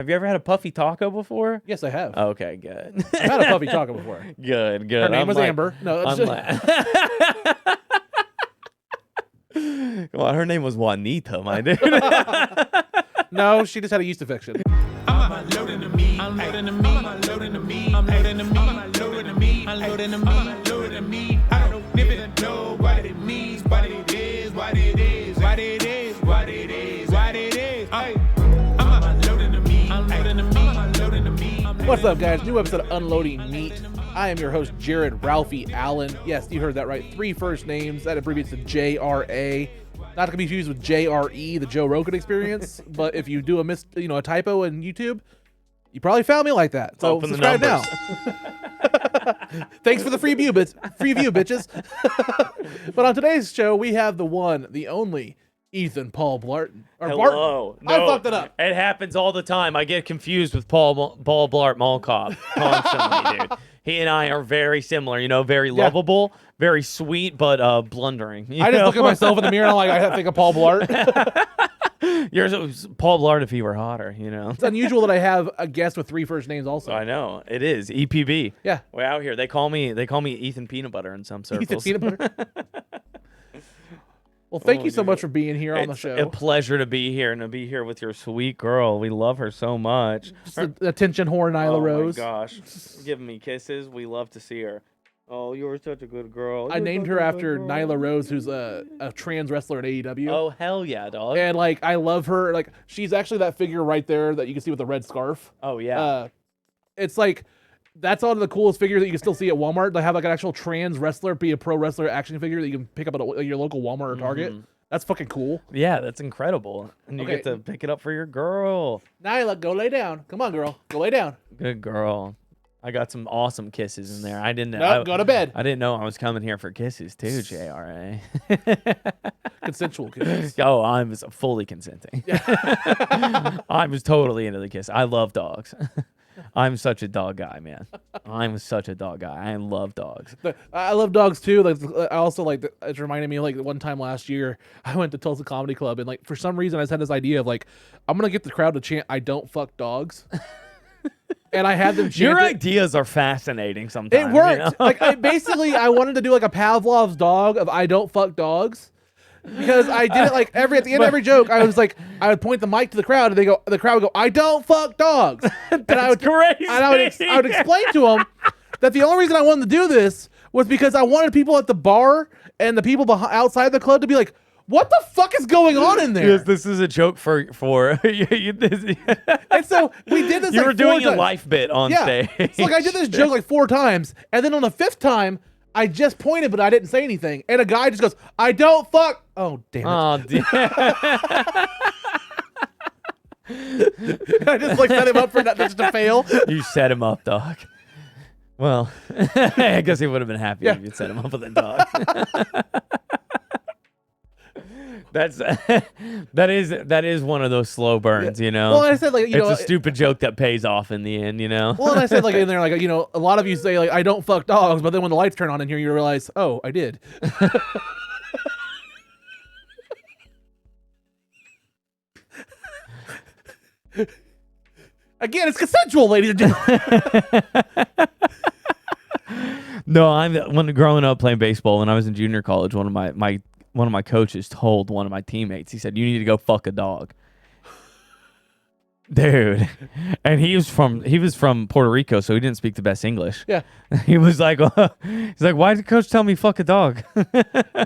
Have you ever had a Puffy taco before? Yes, I have. Okay, good. I've had a Puffy taco before. Good. Her name was Amber. No, Come on, her name was Juanita, my dude. no, she just had a yeast infection. I'm unloading the meat. I'm loading the meat. I'm loading the meat. I'm loading the meat. I'm loading the meat. I'm loading the meat. I'm loading the meat. I don't even know what it means, what it is, what it is, what it is, what it is, what it is. I'm unloading the meat. I'm loading the meat. I'm loading the meat. What's up, guys? New episode of Unloading Meat. I am your host, Jared Ralphie Allen. Yes, you heard that right. 3 first names. That abbreviates to JRA. Not to be confused with JRE, the Joe Rogan Experience. But if you do a typo in YouTube, you probably found me like that. So Open subscribe now. Thanks for the free view, bitches. But on today's show, we have the one, the only Ethan Paul Barton. Hello. Barton. I fucked it up. It happens all the time. I get confused with Paul Blart Mall Cop constantly, dude. He and I are very similar, very lovable, very sweet, but blundering. I just look at myself in the mirror and I'm like, I think of Paul Blart. You're Paul Blart if he were hotter, It's unusual that I have a guest with 3 first names also. I know. It is. EPB. Yeah. We're out here. They call me Ethan Peanut Butter in some circles. Ethan Peanut Butter? Well, thank you so much for being here on the show. It's a pleasure to be here and to be here with your sweet girl. We love her so much. Just the attention whore, Nyla Rose. Oh, my gosh. Giving me kisses. We love to see her. Oh, you're such a good girl. I named her after Nyla Rose, who's a trans wrestler at AEW. Oh, hell yeah, dog. And, I love her. She's actually that figure right there that you can see with the red scarf. Oh, yeah. It's that's one of the coolest figures that you can still see at Walmart. They have, an actual trans wrestler be a pro wrestler action figure that you can pick up at your local Walmart or Target. Mm-hmm. That's fucking cool. Yeah, that's incredible. And you get to pick it up for your girl. Nyla, go lay down. Come on, girl. Go lay down. Good girl. I got some awesome kisses in there. I didn't know. Nope, go to bed. I didn't know I was coming here for kisses too, JRA. Consensual kisses. Oh, I was fully consenting. I was totally into the kiss. I love dogs. I'm such a dog guy, man. I'm such a dog guy. I love dogs. I love dogs too. I also it reminded me one time last year I went to Tulsa Comedy Club and for some reason I just had this idea of I'm gonna get the crowd to chant "I don't fuck dogs." And I had them chant Your ideas are fascinating sometimes. It worked. I wanted to do a Pavlov's dog of "I don't fuck dogs." Because I did it at the end of every joke, I was I would point the mic to the crowd, and the crowd would go, "I don't fuck dogs." And I would crazy. And I would explain to them that the only reason I wanted to do this was because I wanted people at the bar and the people outside the club to be like, "What the fuck is going on in there?" Yes, this is a joke for. And so we did this. You were doing a life bit on stage. So I did this joke 4 times, and then on the 5th time, I just pointed, but I didn't say anything. And a guy just goes, "I don't fuck." Oh, damn it. Oh, damn. I just set him up for that just to fail. You set him up, dog. Well, I guess he would have been happy if you'd set him up with a dog. That is one of those slow burns, Well, I said it's a stupid joke that pays off in the end, Well, and I said in there a lot of you say "I don't fuck dogs," but then when the lights turn on in here, you realize, oh, I did. Again, it's consensual, ladies and gentlemen. No, when growing up playing baseball, when I was in junior college, one of my coaches told one of my teammates, he said, "You need to go fuck a dog." Dude. And he was from Puerto Rico, so he didn't speak the best English. Yeah. He was like, "Why did the coach tell me fuck a dog?"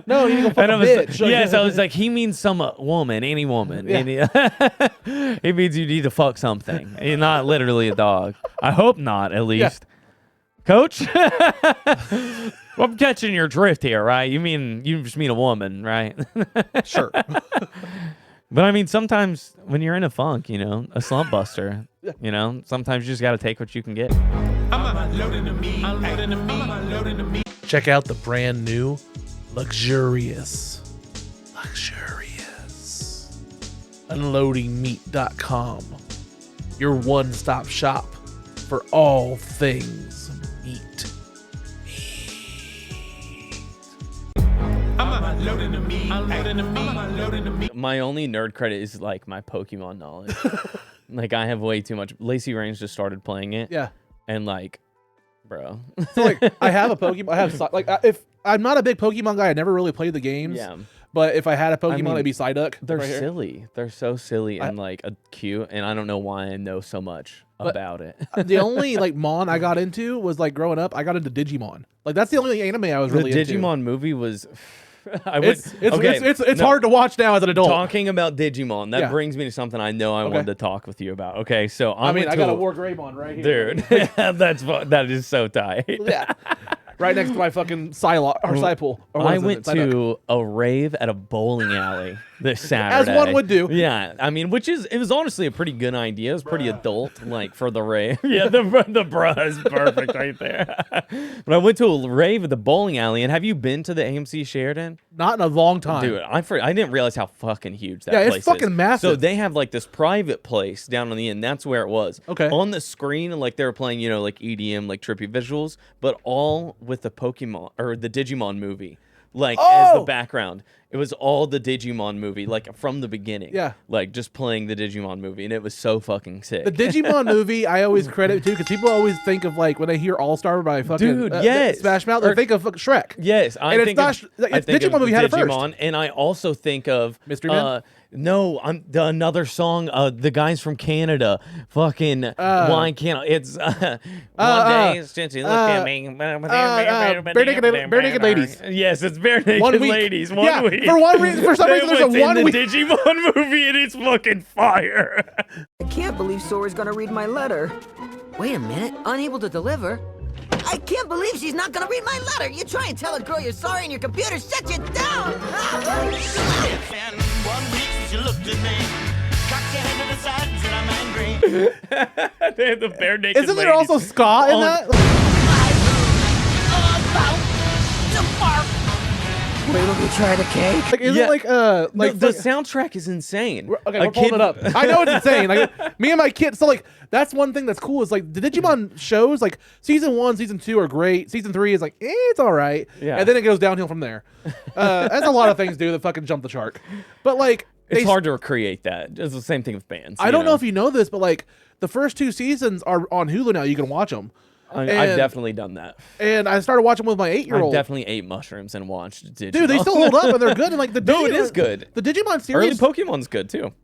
No, you need to go fuck a bitch. Yes, I was like, he means some woman, any woman. Yeah. He means you need to fuck something. Not literally a dog. I hope not, at least. Yeah. Coach? Well, I'm catching your drift here, right? You just mean a woman, right? Sure. But I mean, sometimes when you're in a funk, a slump buster, sometimes you just got to take what you can get. I'm unloading the meat. I'm loading the meat. I'm loading the meat. Check out the brand new luxurious UnloadingMeat.com. Your one-stop shop for all things meat. I'm unloading the meat. I'm loading the meat. I'm loading the meat. My only nerd credit is my Pokemon knowledge. Like, I have way too much. Lacee Rains just started playing it. Yeah. And like, bro. So like, I have a Pokemon. I have like, if I'm not a big Pokemon guy, I never really played the games. Yeah. But if I had a Pokemon, it'd be Psyduck. They're right here. silly. They're so silly and like cute, and I don't know why I know so much about it. The only like Mon I got into was like growing up. I got into Digimon. Like that's the only anime I was really The into. Digimon movie was. It's hard to watch now as an adult. Talking about Digimon, that brings me to something I know I wanted to talk with you about. Okay, so I got a War Greymon right here, dude. That is so tight. Yeah. Right next to my fucking Psylocke or Psypool. I went to a rave at a bowling alley this Saturday. As one would do. Yeah, I mean, it was honestly a pretty good idea. It was pretty adult, like for the rave. Yeah, the bruh is perfect right there. But I went to a rave at the bowling alley, and have you been to the AMC Sheridan? Not in a long time. Dude, I didn't realize how fucking huge that place is. Yeah, it's fucking massive. So they have like this private place down on the end. That's where it was. Okay. On the screen, like they were playing, like EDM, like trippy visuals, but all with the Pokemon or the Digimon movie, like as the background. It was all the Digimon movie, like from the beginning. Yeah. Like just playing the Digimon movie, and it was so fucking sick. The Digimon movie, I always credit too, because people always think of like when they hear All Star by fucking Smash Mouth, they think of Shrek. Yes, I think Digimon movie had it first. And I also think of Mystery Man. No, another song. The guys from Canada, fucking. Why can't it's one day since you look at me? Bare naked ladies. Yes, it's bare naked ladies. One week. For some reason, there's a 1 week. The Digimon movie, and it's fucking fire. I can't believe Sora's gonna read my letter. Wait a minute, unable to deliver? I can't believe she's not gonna read my letter. You try and tell a girl you're sorry and your computer shuts you down. And 1 week since you looked at me, cocked your head to the side and said I'm angry. They have the bare naked Isn't there also ska in that? Wait till we try the cake. Like, isn't the soundtrack is insane. Okay, we're pulling it up. I know it's insane. Like me and my kids. So like that's one thing that's cool is like the Digimon shows. Like season 1, season 2 are great. Season 3 is like it's all right. Yeah. And then it goes downhill from there. As a lot of things do that fucking jump the shark. But like it's hard to recreate that. It's the same thing with bands. I don't know if you know this, but like the first 2 seasons are on Hulu now. You can watch them. I've definitely done that. And I started watching with my 8-year-old. I definitely ate mushrooms and watched Digimon. Dude, they still hold up and they're good. And like the no, it is good. The Digimon series. Early Pokemon's good too.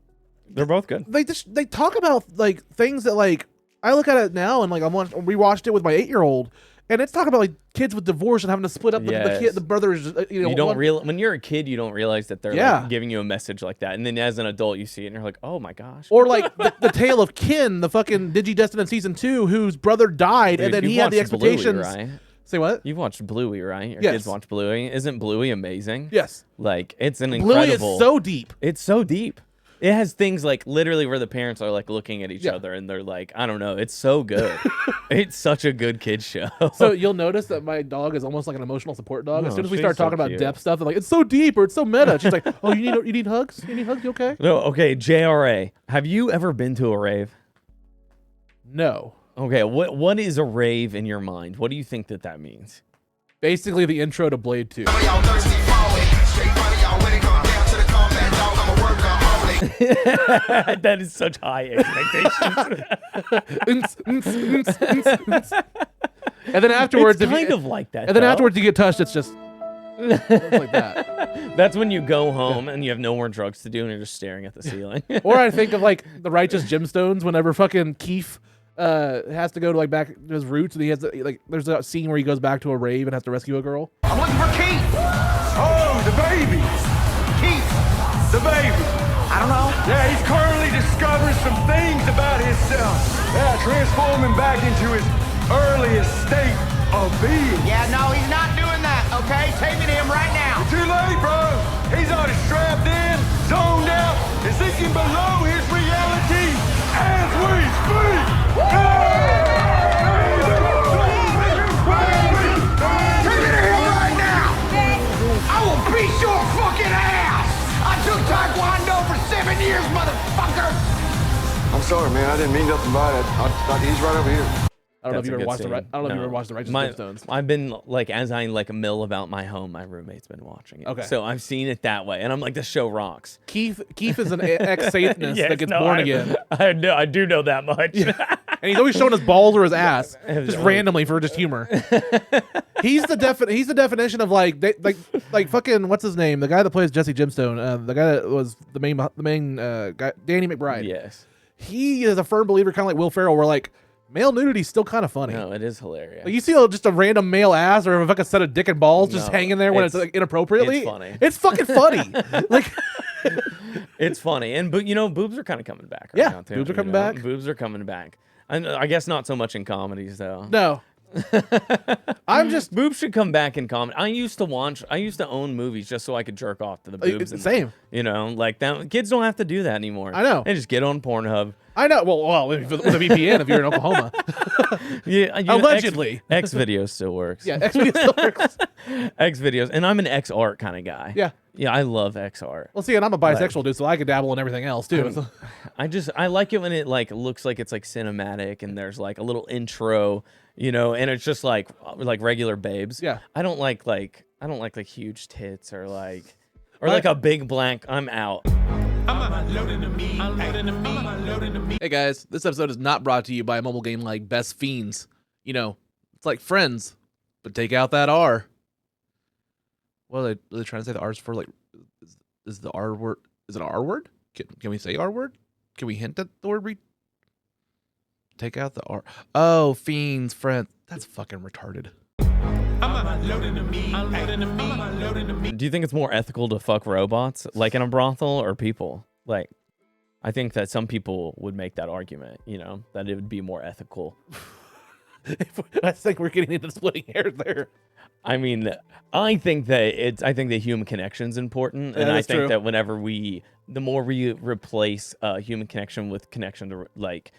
They're both good. They talk about like things that like I look at it now and like I rewatched it with my 8-year-old. And it's talking about like kids with divorce and having to split up the brothers. You don't when you're a kid, you don't realize that they're like, giving you a message like that. And then as an adult, you see it and you're like, oh my gosh. Or like the tale of Kin, the fucking Digidestined in season 2, whose brother died, dude, and then he had the expectations. Bluey, right? Say what? You've watched Bluey, right? Your yes. kids watch Bluey. Isn't Bluey amazing? Yes. Like it's an incredible. Bluey is so deep. It's so deep. It has things like literally where the parents are like looking at each other and they're like, I don't know. It's so good. It's such a good kid's show. So you'll notice that my dog is almost like an emotional support dog. As soon as we start talking about cute. Depth stuff, and like it's so deep or it's so meta. She's like, oh, you need hugs? You need hugs? You okay? No, okay. JRA. Have you ever been to a rave? No. Okay. What is a rave in your mind? What do you think that means? Basically, the intro to Blade 2. That is such high expectations. And then afterwards, it's kind of like that. And then afterwards, you get touched. It's just like that. That's when you go home and you have no more drugs to do, and you're just staring at the ceiling. Or I think of like the Righteous Gemstones. Whenever fucking Keith has to go to like back to his roots, and he has to, like there's a scene where he goes back to a rave and has to rescue a girl. I'm looking for Keith. Oh, the baby. Keith, the baby. I don't know. Yeah, he's currently discovering some things about himself. Yeah, transforming back into his earliest state of being. Yeah, no, he's not doing that, okay? Take me to him right now. Too late, bro. He's already strapped in, zoned out, and sinking below his reality as we speak. Take me to him right now. I will beat your fucking ass. I took Taekwondo for 7 years, motherfucker. I'm sorry, man. I didn't mean nothing by it. He's right over here. I I don't know if you ever watched the Righteous Gemstones. I've been like, as I like mill about my home, my roommate's been watching it. Okay. So I've seen it that way, and I'm like, this show rocks. Keith is an ex-Satanist that gets born again. I do know that much. And he's always showing his balls or his ass, just randomly for just humor. He's the definition of like fucking what's his name? The guy that plays Jesse Gemstone, the guy that was the main guy, Danny McBride. Yes. He is a firm believer, kind of like Will Ferrell, where like male nudity is still kind of funny. No, it is hilarious. Like, you see just a random male ass or a fucking set of dick and balls just hanging there when it's like inappropriately. It's funny. It's fucking funny. Like. It's funny, and boobs are kind of coming back. Yeah, now too, boobs are coming back. Boobs are coming back. I guess not so much in comedies though. No. Boobs should come back in comedy. I used to own movies just so I could jerk off to the boobs. Same. Like that. Kids don't have to do that anymore. I know. They just get on Pornhub. I know. Well, with a VPN if you're in Oklahoma. Yeah, allegedly. X videos still works. Yeah, X videos still works. X videos, and I'm an X art kind of guy. Yeah. Yeah, I love X art. Well, see, and I'm a bisexual dude, so I could dabble in everything else too. I like it when it like looks like it's like cinematic and there's like a little intro, and it's just like regular babes. Yeah. I don't like huge tits or like a big blank. I'm out. Hey guys, this episode is not brought to you by a mobile game like Best Fiends. It's like Friends, but take out that R. What are they trying to say? The R's for like, is the R word? Is it an R word? Can we say R word? Can we hint at the word? Take out the R. Oh, fiends, friends. That's fucking retarded. Do you think it's more ethical to fuck robots like in a brothel or people? Like, I think that some people would make that argument, that it would be more ethical. I think we're getting into splitting hairs there. I mean, I think that human connection is important, and I think that the more we replace human connection with connection to like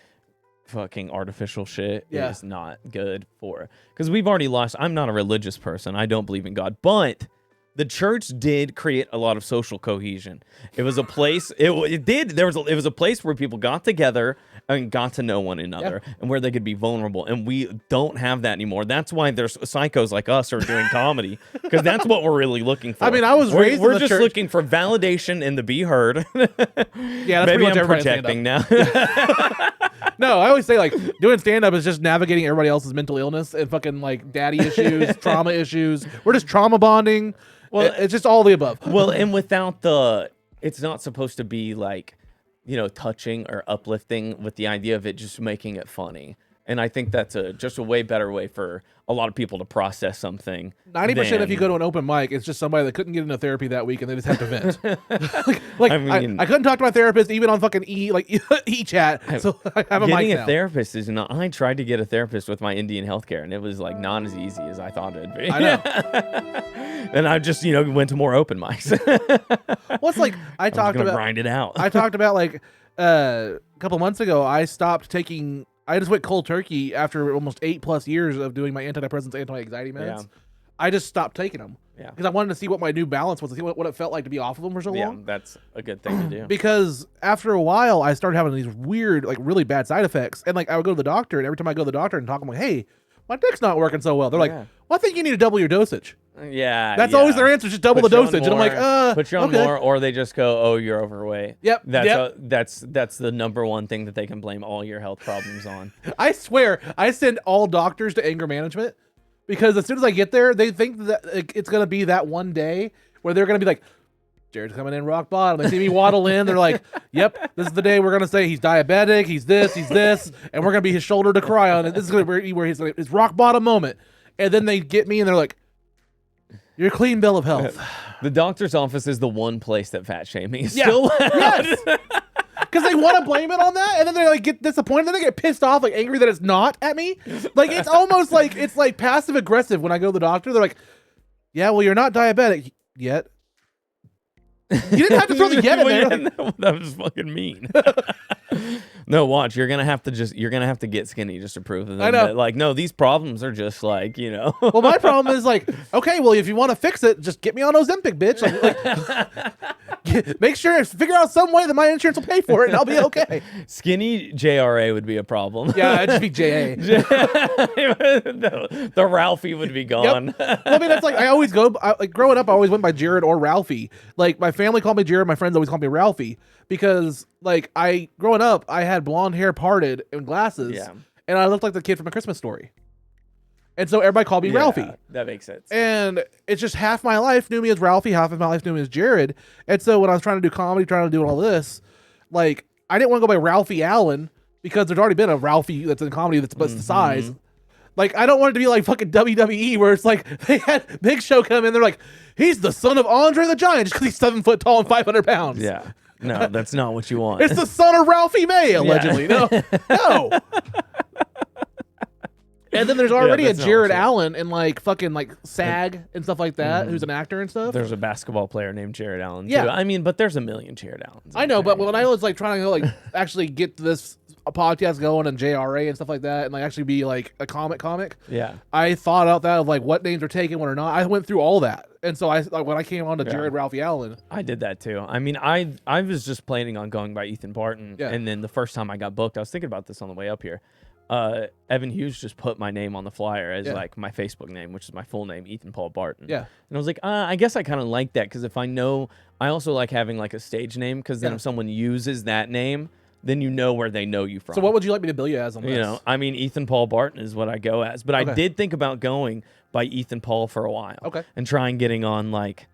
fucking artificial shit is not good for, because we've already lost. I'm not a religious person. I don't believe in God, but the church did create a lot of social cohesion. It was a place. It was a place where people got together and got to know one another, and where they could be vulnerable. And we don't have that anymore. That's why there's psychos like us are doing comedy, because that's what we're really looking for. I mean, I was raised. We're in the just church. looking for validation and to be heard. Yeah, that's maybe I'm projecting now. No, I always say like doing stand-up is just navigating everybody else's mental illness and fucking like daddy issues, trauma issues. We're just trauma bonding. Well, it's just all the above. Well, and without it's not supposed to be like, touching or uplifting, with the idea of it just making it funny. And I think that's just a way better way for a lot of people to process something. 90% if you go to an open mic, it's just somebody that couldn't get into therapy that week and they just have to vent. like I mean, I couldn't talk to my therapist even on fucking e-chat. So I have a mic now. Getting a therapist is not. I tried to get a therapist with my Indian healthcare, and it was like not as easy as I thought it'd be. I know. And I just went to more open mics. Well, it's like I talked about grind it out. I talked about like a couple months ago. I stopped taking. I just went cold turkey after almost 8+ years of doing my antidepressants, anti-anxiety meds. Yeah. I just stopped taking them because I wanted to see what my new balance was, to see what it felt like to be off of them for so long. Yeah, that's a good thing to do. Because after a while, I started having these weird, like really bad side effects. And like I would go to the doctor, and every time I go to the doctor and talk, I'm like, hey, my dick's not working so well. They're like, well, I think you need to double your dosage. Yeah, that's always their answer. Just double the dosage, and I'm like, put you on more, or they just go, oh, you're overweight. Yep, that's the number one thing that they can blame all your health problems on. I swear, I send all doctors to anger management, because as soon as I get there, they think that it's gonna be that one day where they're gonna be like, Jared's coming in rock bottom. They see me waddle in. They're like, yep, this is the day we're going to say he's diabetic, he's this, and we're going to be his shoulder to cry on. And this is going to be where his rock bottom moment. And then they get me and they're like, you're a clean bill of health. The doctor's office is the one place that fat shaming is still allowed. Yes. Because they want to blame it on that, and then they like get disappointed, then they get pissed off, like angry that it's not at me. Like it's almost like it's like passive aggressive when I go to the doctor. They're like, yeah, well, you're not diabetic yet. You didn't have to throw the yet in there. Like, that was fucking mean. No, watch. You're gonna have to get skinny just to prove to them I know. that, like, no, these problems are just like, Well, my problem is like, okay, well, if you want to fix it, just get me on Ozempic, bitch. Like, Make sure figure out some way that my insurance will pay for it, and I'll be okay. Skinny JRA would be a problem. Yeah, it'd just be JA. the Ralphie would be gone. Well, I mean, that's like I always go. Like growing up, I always went by Jared or Ralphie. Like my family called me Jared. My friends always called me Ralphie because like growing up, I had blonde hair parted and glasses, and I looked like the kid from A Christmas Story. And so everybody called me Ralphie. That makes sense. And it's just half my life knew me as Ralphie, half of my life knew me as Jared. And so when I was trying to do comedy, trying to do all this, like I didn't want to go by Ralphie Allen because there's already been a Ralphie that's in comedy that's the size. Like I don't want it to be like fucking WWE where it's like they had Big Show come in, they're like, he's the son of Andre the Giant just because he's 7 foot tall and 500 pounds. Yeah. No, that's not what you want. It's the son of Ralphie May, allegedly. No. And then there's already a Jared Allen in like fucking like SAG and stuff like that, who's an actor and stuff. There's a basketball player named Jared Allen. Too. Yeah. I mean, but there's a million Jared Allens. I know, but when I was like trying to like actually get this podcast going and JRA and stuff like that, and like actually be like a comic, yeah, I thought out that of like what names are taken, what are not. I went through all that, and so I like when I came on to Jared Ralphie Allen, I did that too. I mean, I was just planning on going by Ethan Barton, and then the first time I got booked, I was thinking about this on the way up here. Evan Hughes just put my name on the flyer as like my Facebook name, which is my full name, Ethan Paul Barton. Yeah. And I was like, I guess I kind of like that because if I know, I also like having like a stage name because then if someone uses that name, then you know where they know you from. So what would you like me to bill you as on this? You know, I mean, Ethan Paul Barton is what I go as, but I did think about going by Ethan Paul for a while. Okay. And trying getting on like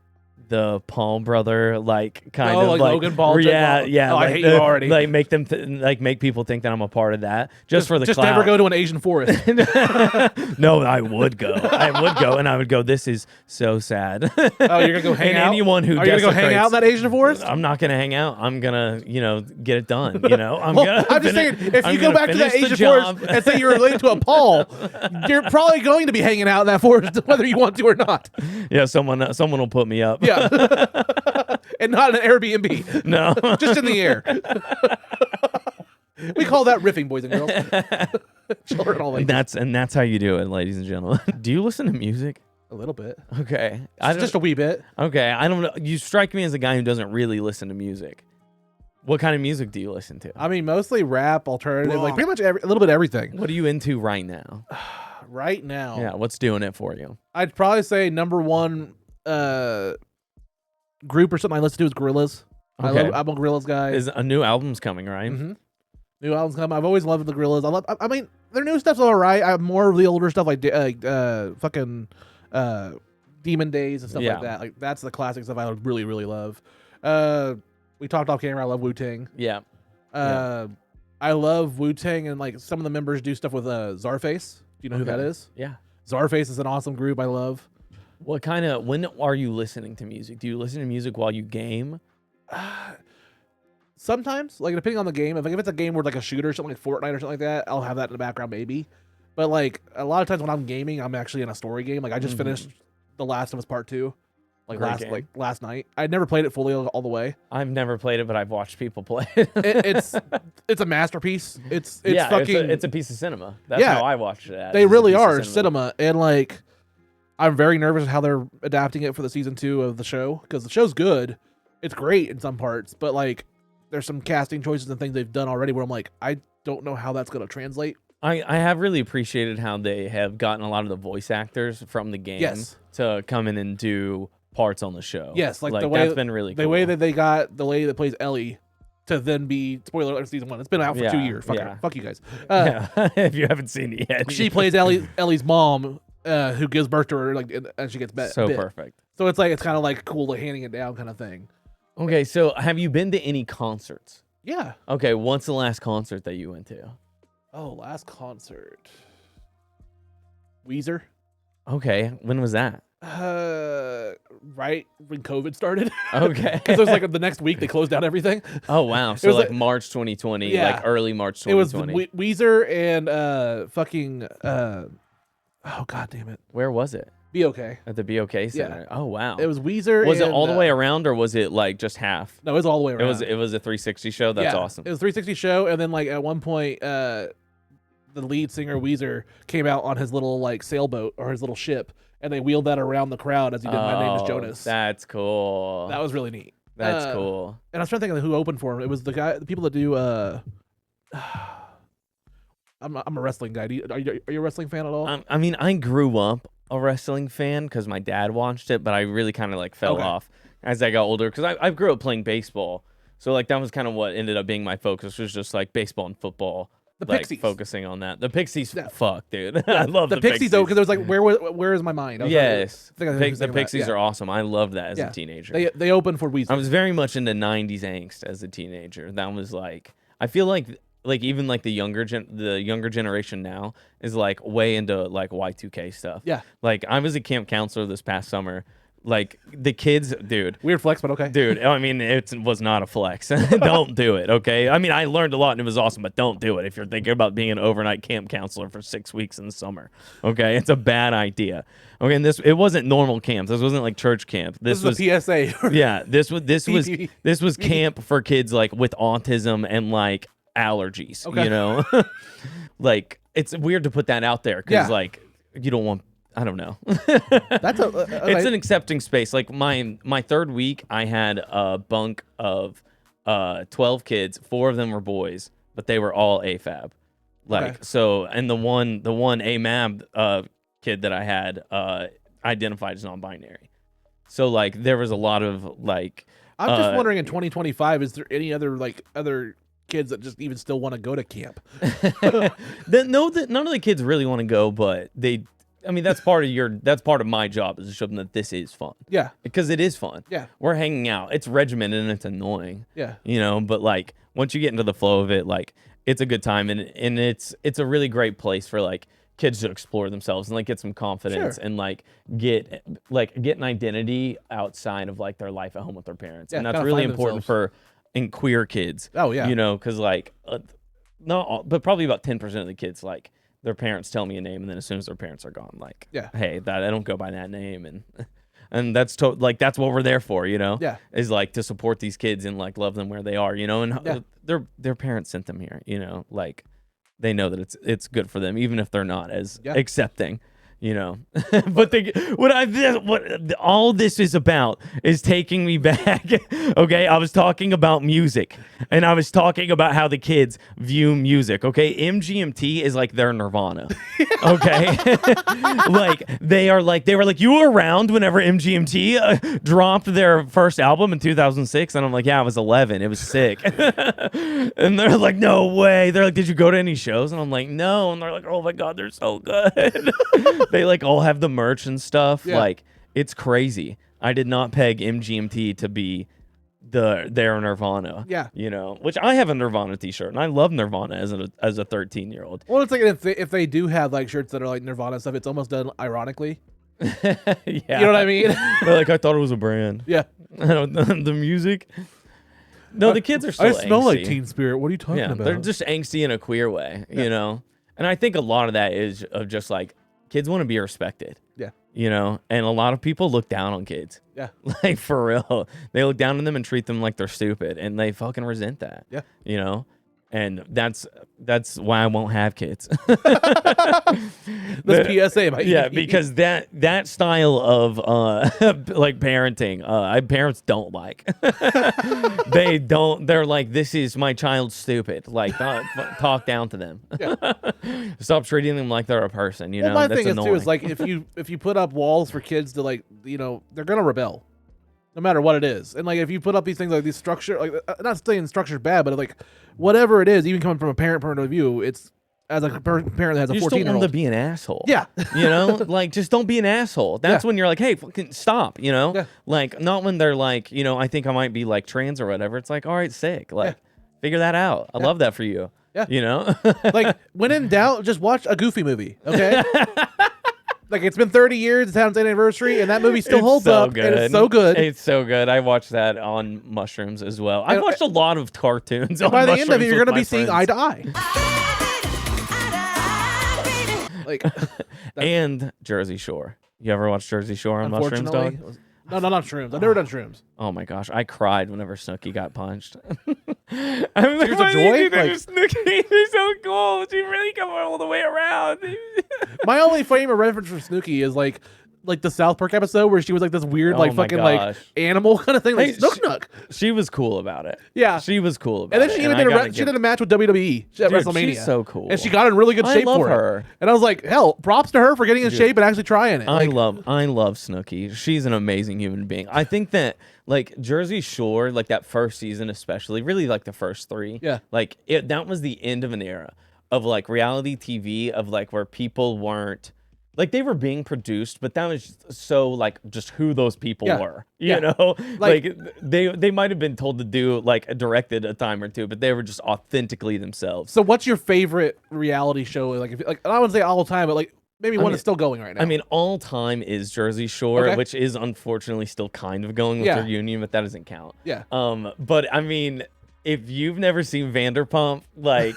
the Paul brother, like kind of like Logan Paul. Yeah. Oh, like, I hate you already. Like make them make people think that I'm a part of that just for the just clout. never go to an Asian forest. No, I would go. And I would go. This is so sad. Oh, you're gonna go hang and out. Anyone who are you gonna go hang out in that Asian forest? I'm not gonna hang out. I'm gonna get it done. I'm just saying if you go back to that Asian forest and say you're related to a Paul, you're probably going to be hanging out in that forest whether you want to or not. Yeah, someone will put me up. Yeah. And not an Airbnb. No. Just in the air. We call that riffing, boys and girls. Children all like that's how you do it, ladies and gentlemen. Do you listen to music? A little bit. Okay. Just a wee bit. Okay. I don't know. You strike me as a guy who doesn't really listen to music. What kind of music do you listen to? I mean, mostly rap, alternative, like pretty much a little bit of everything. What are you into right now? Right now? Yeah, what's doing it for you? I'd probably say number one group or something I listen to is Gorillaz. Okay. I'm a Gorillaz guy. Is a new album's coming, right? Mm-hmm. New album's coming. I've always loved the Gorillaz. I mean, their new stuff's all right. I'm more of the older stuff like fucking Demon Days and stuff like that. Like that's the classic stuff I really, really love. We talked off camera. I love Wu-Tang. Yeah. I love Wu-Tang and like some of the members do stuff with Czarface. Do you know who that is? Yeah. Czarface is an awesome group. I love. When are you listening to music? Do you listen to music while you game? Sometimes, like depending on the game. If it's a game where like a shooter, something like Fortnite or something like that, I'll have that in the background maybe. But like a lot of times when I'm gaming, I'm actually in a story game. Like I just finished The Last of Us Part 2, last night. I never played it fully all the way. I've never played it, but I've watched people play it. It's a masterpiece. It's a piece of cinema. That's how I watched it. They really are cinema, and like. I'm very nervous how they're adapting it for the season 2 of the show because the show's good. It's great in some parts, but like there's some casting choices and things they've done already where I'm like, I don't know how that's going to translate. I have really appreciated how they have gotten a lot of the voice actors from the game to come in and do parts on the show. Yes, like the way that's been really cool. The way that they got the lady that plays Ellie to then be spoiler alert season 1. It's been out for 2 years. Fuck you guys. If you haven't seen it yet, she plays Ellie's mom. Who gives birth to her, like, and she gets bit. Perfect. So it's like it's kind of like cool, like handing it down kind of thing. Okay, so have you been to any concerts? Yeah. Okay, what's the last concert that you went to? Oh, last concert. Weezer. Okay, when was that? Right when COVID started. Okay. Because it was like the next week they closed down everything. Oh wow! So like March 2020, like early March 2020. It was Weezer and fucking. Oh god damn it! Where was it? BOK. At the BOK Center. Yeah. Oh wow. It was Weezer. Was it all the way around or was it like just half? No, it was all the way around. It was a 360 show. That's awesome. It was a 360 show, and then like at one point, the lead singer Weezer came out on his little like sailboat or his little ship, and they wheeled that around the crowd as he did "My Name Is Jonas." That's cool. That was really neat. That's cool. And I was trying to think of who opened for him. It was the people that do. I'm a wrestling guy. Are you a wrestling fan at all? I mean, I grew up a wrestling fan because my dad watched it, but I really kind of like fell off as I got older because I grew up playing baseball. So like that was kind of what ended up being my focus, was just like baseball and football. The like, Pixies. Focusing on that. The Pixies, fuck, dude. I love the Pixies though, because there was like, where is my mind? Yes, the Pixies are awesome. I loved that as a teenager. They opened for Weezer. I was very much into '90s angst as a teenager. That was like, I feel like even like the younger generation now is like way into like Y2K stuff. Yeah. Like I was a camp counselor this past summer. Like the kids, dude. Weird flex, but okay. Dude, I mean, it was not a flex. Don't do it, okay? I mean, I learned a lot and it was awesome, but don't do it if you're thinking about being an overnight camp counselor for 6 weeks in the summer, okay? It's a bad idea. Okay, and it wasn't normal camp. This wasn't like church camp. This was a PSA. Yeah, this was camp for kids like with autism and like allergies, you know? Like it's weird to put that out there because like you don't want, I don't know. That's it's an accepting space. Like my third week, I had a bunk of 12 kids. 4 of them were boys, but they were all AFAB. Like so, and the one AMAB kid that I had identified as non-binary. So like there was a lot of like. I'm just wondering, in 2025, is there any other kids that just even still want to go to camp? None of the kids really want to go, but they. I mean, that's part of my job, is to show them that this is fun. Yeah. Because it is fun. Yeah. We're hanging out. It's regimented and it's annoying. Yeah. You know, but like once you get into the flow of it, like it's a good time and it's a really great place for like kids to explore themselves and like get some confidence and like get an identity outside of like their life at home with their parents. And that's really important for queer kids. Oh yeah. You know, because like but probably about 10% of the kids like their parents tell me a name, and then as soon as their parents are gone, like, hey, I don't go by that name, and that's like that's what we're there for, you know? Yeah, is like to support these kids and like love them where they are, you know? And their parents sent them here, you know? Like they know that it's good for them, even if they're not as accepting. You know, but what all this is about is taking me back. Okay, I was talking about music, and I was talking about how the kids view music. Okay, MGMT is like their Nirvana. Okay, they were like, you were around whenever MGMT dropped their first album in 2006, and I'm like, yeah, I was 11. It was sick. And they're like, no way. They're like, did you go to any shows? And I'm like, no. And they're like, oh my god, they're so good. They like all have the merch and stuff. Yeah. Like it's crazy. I did not peg MGMT to be their Nirvana. Yeah, you know, which I have a Nirvana T-shirt and I love Nirvana as a 13-year-old. Well, it's like if they do have like shirts that are like Nirvana stuff, it's almost done ironically. Yeah, you know what I mean. They're like, I thought it was a brand. Yeah, the music. No, the kids are still. I smell angsty. like Teen Spirit. What are you talking about? They're just angsty in a queer way, you know. And I think a lot of that is of just like. Kids want to be respected. Yeah. You know, and a lot of people look down on kids. Yeah. Like for real. They look down on them and treat them like they're stupid and they fucking resent that. Yeah. You know? And that's why I won't have kids. This PSA, because that style of like parenting, parents don't like. They're like, this is my child stupid. Like talk down to them. Yeah. Stop treating them like they're a person, you know. My thing is too is like if you put up walls for kids to like, you know, they're gonna rebel. No matter what it is. And like if you put up these things like these structure, like not saying structure's bad, but like whatever it is, even coming from a parent point of view, it's as a parent that has a 14-year-old. You just don't want them to be an asshole. Yeah. You know, like just don't be an asshole. That's when you're like, hey, fucking stop, you know? Yeah. Like not when they're like, you know, I think I might be like trans or whatever. It's like, all right, sick. Like figure that out. I love that for you. Yeah. You know? Like when in doubt, just watch a Goofy movie. Okay. Like it's been 30 years, it's Hampton's anniversary, and that movie still holds up. Good. And it's so good. It's so good. I watched that on mushrooms as well. I've watched a lot of cartoons. And by the end of it, you're going to be seeing eye to eye. Like, and Jersey Shore. You ever watch Jersey Shore on mushrooms, dog? No, not shrooms. I've never done shrooms. Oh my gosh, I cried whenever Snookie got punched. I'm like, a joy. Snookie, you're so cool. She really come all the way around. My only frame of reference for Snookie is like like the South Park episode where she was like this weird, Oh like my fucking like gosh. animal kind of thing, like Hey, Snook Nook. She was cool about it. Yeah. She was cool about And then it. she even did a match with WWE at Dude, WrestleMania. she's so cool. And she got in really good I shape love for her. it. And I was like, hell, props to her for getting in shape and actually trying it. I Like, love Snooki. She's an amazing human being. I think that like Jersey Shore, like that first season especially, really like the first 3. Yeah. Like that was the end of an era of like reality TV of like where people weren't like they were being produced, but that was just so like just who those people were. You know? Like they might have been told to do like directed a time or two, but they were just authentically themselves. so what's your favorite reality show? Like, if, like I wouldn't say all the time, but like maybe one that's still going right now. I mean, all time is Jersey Shore, Okay. which is unfortunately still kind of going with Yeah. their union, but that doesn't count. Yeah. But I mean, if you've never seen Vanderpump, like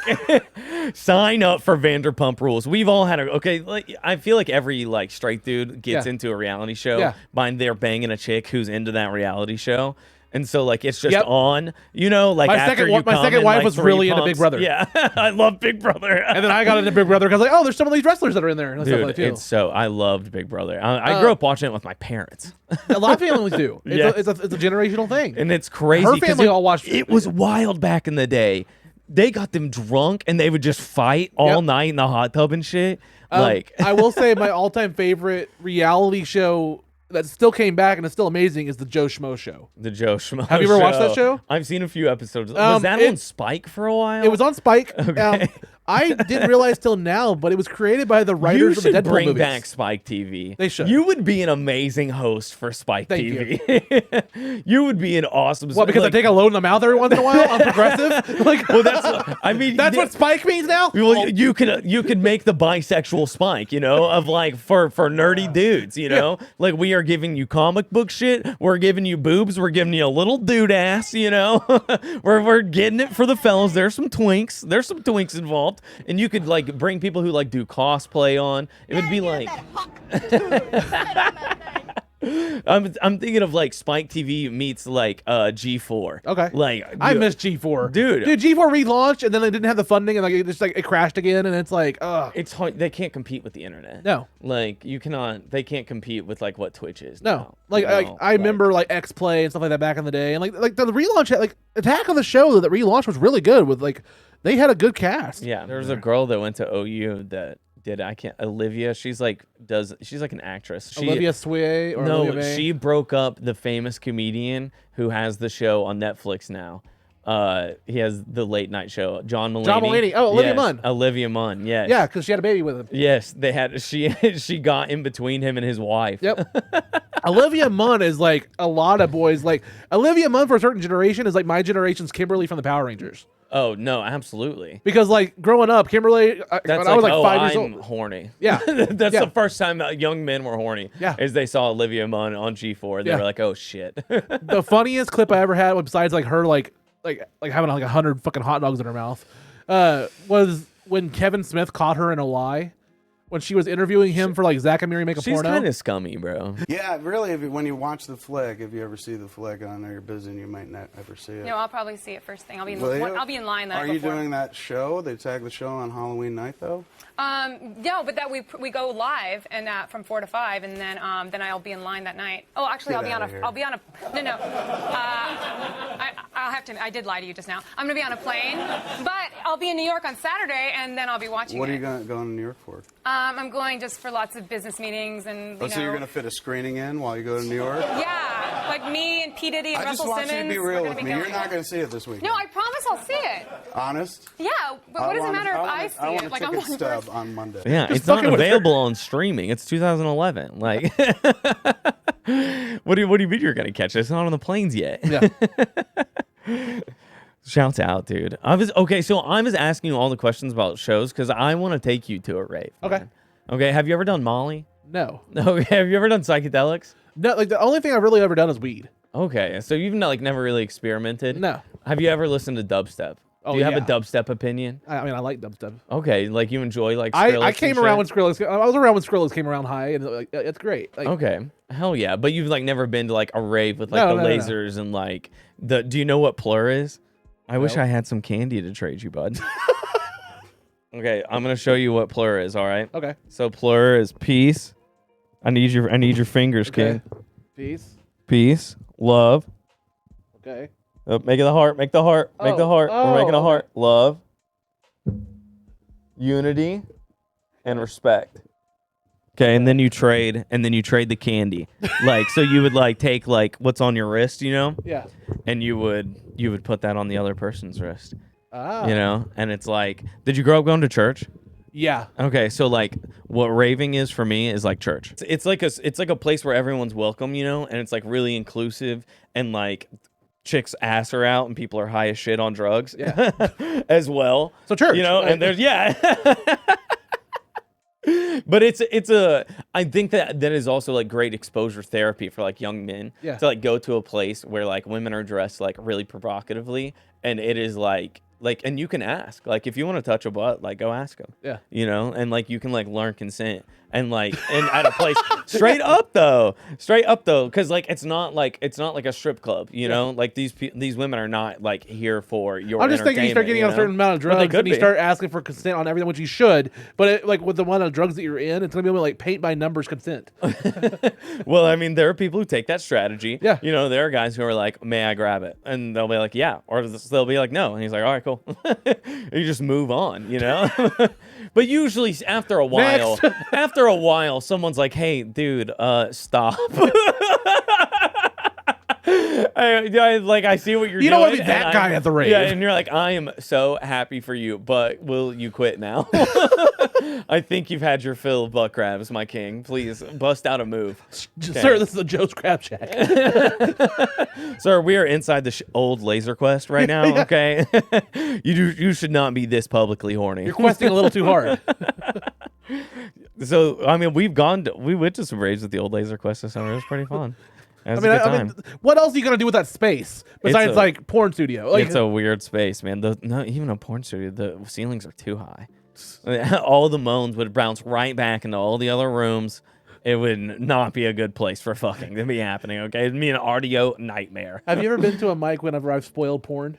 sign up for Vanderpump Rules. We've all had like I feel like every like straight dude gets into a reality show by they're banging a chick who's into that reality show. And so, like, it's just on, you know, like My after second you my come second and, wife like, was 3 really into pumps. Big Brother. Yeah, I love Big Brother. And then I got into Big Brother because like, oh, there's some of these wrestlers that are in there and stuff Dude, like that too. it's so I loved Big Brother. I grew up watching it with my parents, A lot of families do. Yes. It's a generational thing. and it's crazy. Her 'cause family all watched It was wild back in the day. They got them drunk and they would just fight all night in the hot tub and shit. Like I will say my all-time favorite reality show that still came back and is still amazing is the Joe Schmo Show. the Joe Schmo. Have you ever watched that show? I've seen a few episodes. Was that on Spike for a while? It was on Spike. Okay. I didn't realize till now, but it was created by the You writers of the should Deadpool bring movies. back Spike TV. They should. You would be an amazing host for Spike Thank TV. You would be an awesome. What, because I take a load in the mouth every once in a while? I'm progressive? Like, Well, that's. I mean, that's what Spike means now? Well, you could make the bisexual Spike, you know, of like for nerdy dudes, you know, like we are giving you comic book shit, we're giving you boobs, we're giving you a little dude ass, you know, we're getting it for the fellas. There's some twinks involved, and you could like bring people who like do cosplay on. It would be like. I'm thinking of like Spike TV meets like G4. Okay. Like I miss G4. Dude. G4 relaunched and then they didn't have the funding and like it just like it crashed again and it's like, ugh. It's hard. They can't compete with the internet. No. Like you cannot. They can't compete with like what Twitch is. No. now, Like, you know? like I remember like X Play and stuff like that back in the day. And like the relaunch like Attack on the Show that relaunch was really good with like they had a good cast. Yeah, there was a girl that went to OU that did. Olivia. She's like an actress. Olivia Sway or No, Olivia May? she broke up the famous comedian who has the show on Netflix now. He has the late night show. John Mulaney. Oh, Olivia Yes, Munn. Olivia Munn. Yes. Yeah, because she had a baby with him. Yes, they had. She got in between him and his wife. Yep. Olivia Munn is like a lot of boys. Like Olivia Munn for a certain generation is like my generation's Kimberly from the Power Rangers. Oh no, absolutely. Because like growing up, Kimberly, That's when I was like 5 years I'm old. horny. Yeah. That's Yeah. the first time that young men were horny. Yeah. Is they saw Olivia Munn on G4. They Yeah. were like, oh shit. The funniest clip I ever had, besides like her like having like 100 fucking hot dogs in her mouth, was when Kevin Smith caught her in a lie. When she was interviewing him for like Zack and Miri Make a She's Porno. kind of scummy, bro. Yeah, really, when you watch the flick, if you ever see the flick, I know you're busy and you might not ever see it. No, I'll probably see it first thing. I'll be in, Will you? I'll be in line. Are you doing that show? They tag the show on Halloween night, though? No, but that we go live and from 4 to 5, and then I'll be in line that night. Oh, actually, Get I'll be on outta here. a. I'll be on a. No. I'll have to. I did lie to you just now. I'm gonna be on a plane, but I'll be in New York on Saturday, and then I'll be watching. What are it. you going to New York for? I'm going just for lots of business meetings and. So you're going to fit a screening in while you go to New York? Yeah, like me and P Diddy and I just Russell want Simmons. you to be we're real gonna with be me. You're going. not going to see it this week. No, I promise I'll see it. Honest? Yeah, but what does it matter if I see I want it? a Like I'm ticket on stub first. on Monday. Yeah, Just it's not fucking with her. available on streaming. It's 2011. Like, what do you mean you're gonna catch it? It's not on the planes yet. Yeah. Shouts out, dude. I was asking you all the questions about shows because I want to take you to a rave. Okay. man. Okay. Have you ever done Molly? No. Okay. Have you ever done psychedelics? No. Like the only thing I've really ever done is weed. Okay. So you've like never really experimented. No. Have you ever listened to dubstep? Oh, Do you have a yeah. dubstep opinion? I mean, I like dubstep. Okay. Like you enjoy like. I Skrillex came and around when shit? Skrillex. I was around when Skrillex came around high, and like, it's great. Like, Okay. Hell yeah. But you've like never been to like a rave with like No, the no, no. lasers and like the. Do you know what Plur is? I wish No. I had some candy to trade you, bud. Okay, I'm gonna show you what Plur is. All right. Okay. So Plur is peace, I need your fingers, Okay. kid. Peace. Peace, love. Okay. Make it the heart. Make the heart. Make the heart. We're making a heart. Love, unity, and respect. Okay, and then you trade, the candy. Like, so you would like take like what's on your wrist, you know, Yeah. and you would put that on the other person's wrist, Ah. you know, and it's like, did you grow up going to church? Yeah. Okay, so like what raving is for me is like church. It's like a place where everyone's welcome, you know, and it's like really inclusive, and like chicks ass are out and people are high as shit on drugs, Yeah. as well. So church, you know, like- and there's But I think that is also like great exposure therapy for like young men. Yeah. To like go to a place where like women are dressed like really provocatively, and it is like, and you can ask, like, if you want to touch a butt, like, go ask them. Yeah. You know, and like you can like learn consent, and like, and at a place straight up though, because like it's not like a strip club, you know, like these women are not like here for your. I'm just thinking you start getting on a certain amount of drugs and you start asking for consent on everything, which you should. But like with the amount of drugs that you're in, it's gonna be like paint by numbers consent. Well, I mean, there are people who take that strategy. Yeah. You know, there are guys who are like, "May I grab it?" And they'll be like, "Yeah," or they'll be like, "No," and he's like, "All right, cool." You just move on, you know. But usually after a while, someone's like, "Hey, dude, stop." I see what you're doing. You don't want to be that guy at the rave. Yeah, and you're like, I am so happy for you, but will you quit now? I think you've had your fill of butt crabs, my king. Please bust out a move. Okay. Sir, this is a Joe's Crab Shack. Sir, we are inside the old Laser Quest right now, okay? You should not be this publicly horny. You're questing a little too hard. So, I mean, we went to some raves with the old Laser Quest this summer. It was pretty fun. It was a good time. What else are you gonna do with that space besides like porn studio? Like, It's a weird space, man. Even a porn studio, the ceilings are too high. All the moans would bounce right back into all the other rooms. It would not be a good place for fucking to be happening, okay? It'd be an audio nightmare. have you ever been to a mic whenever I've spoiled porn?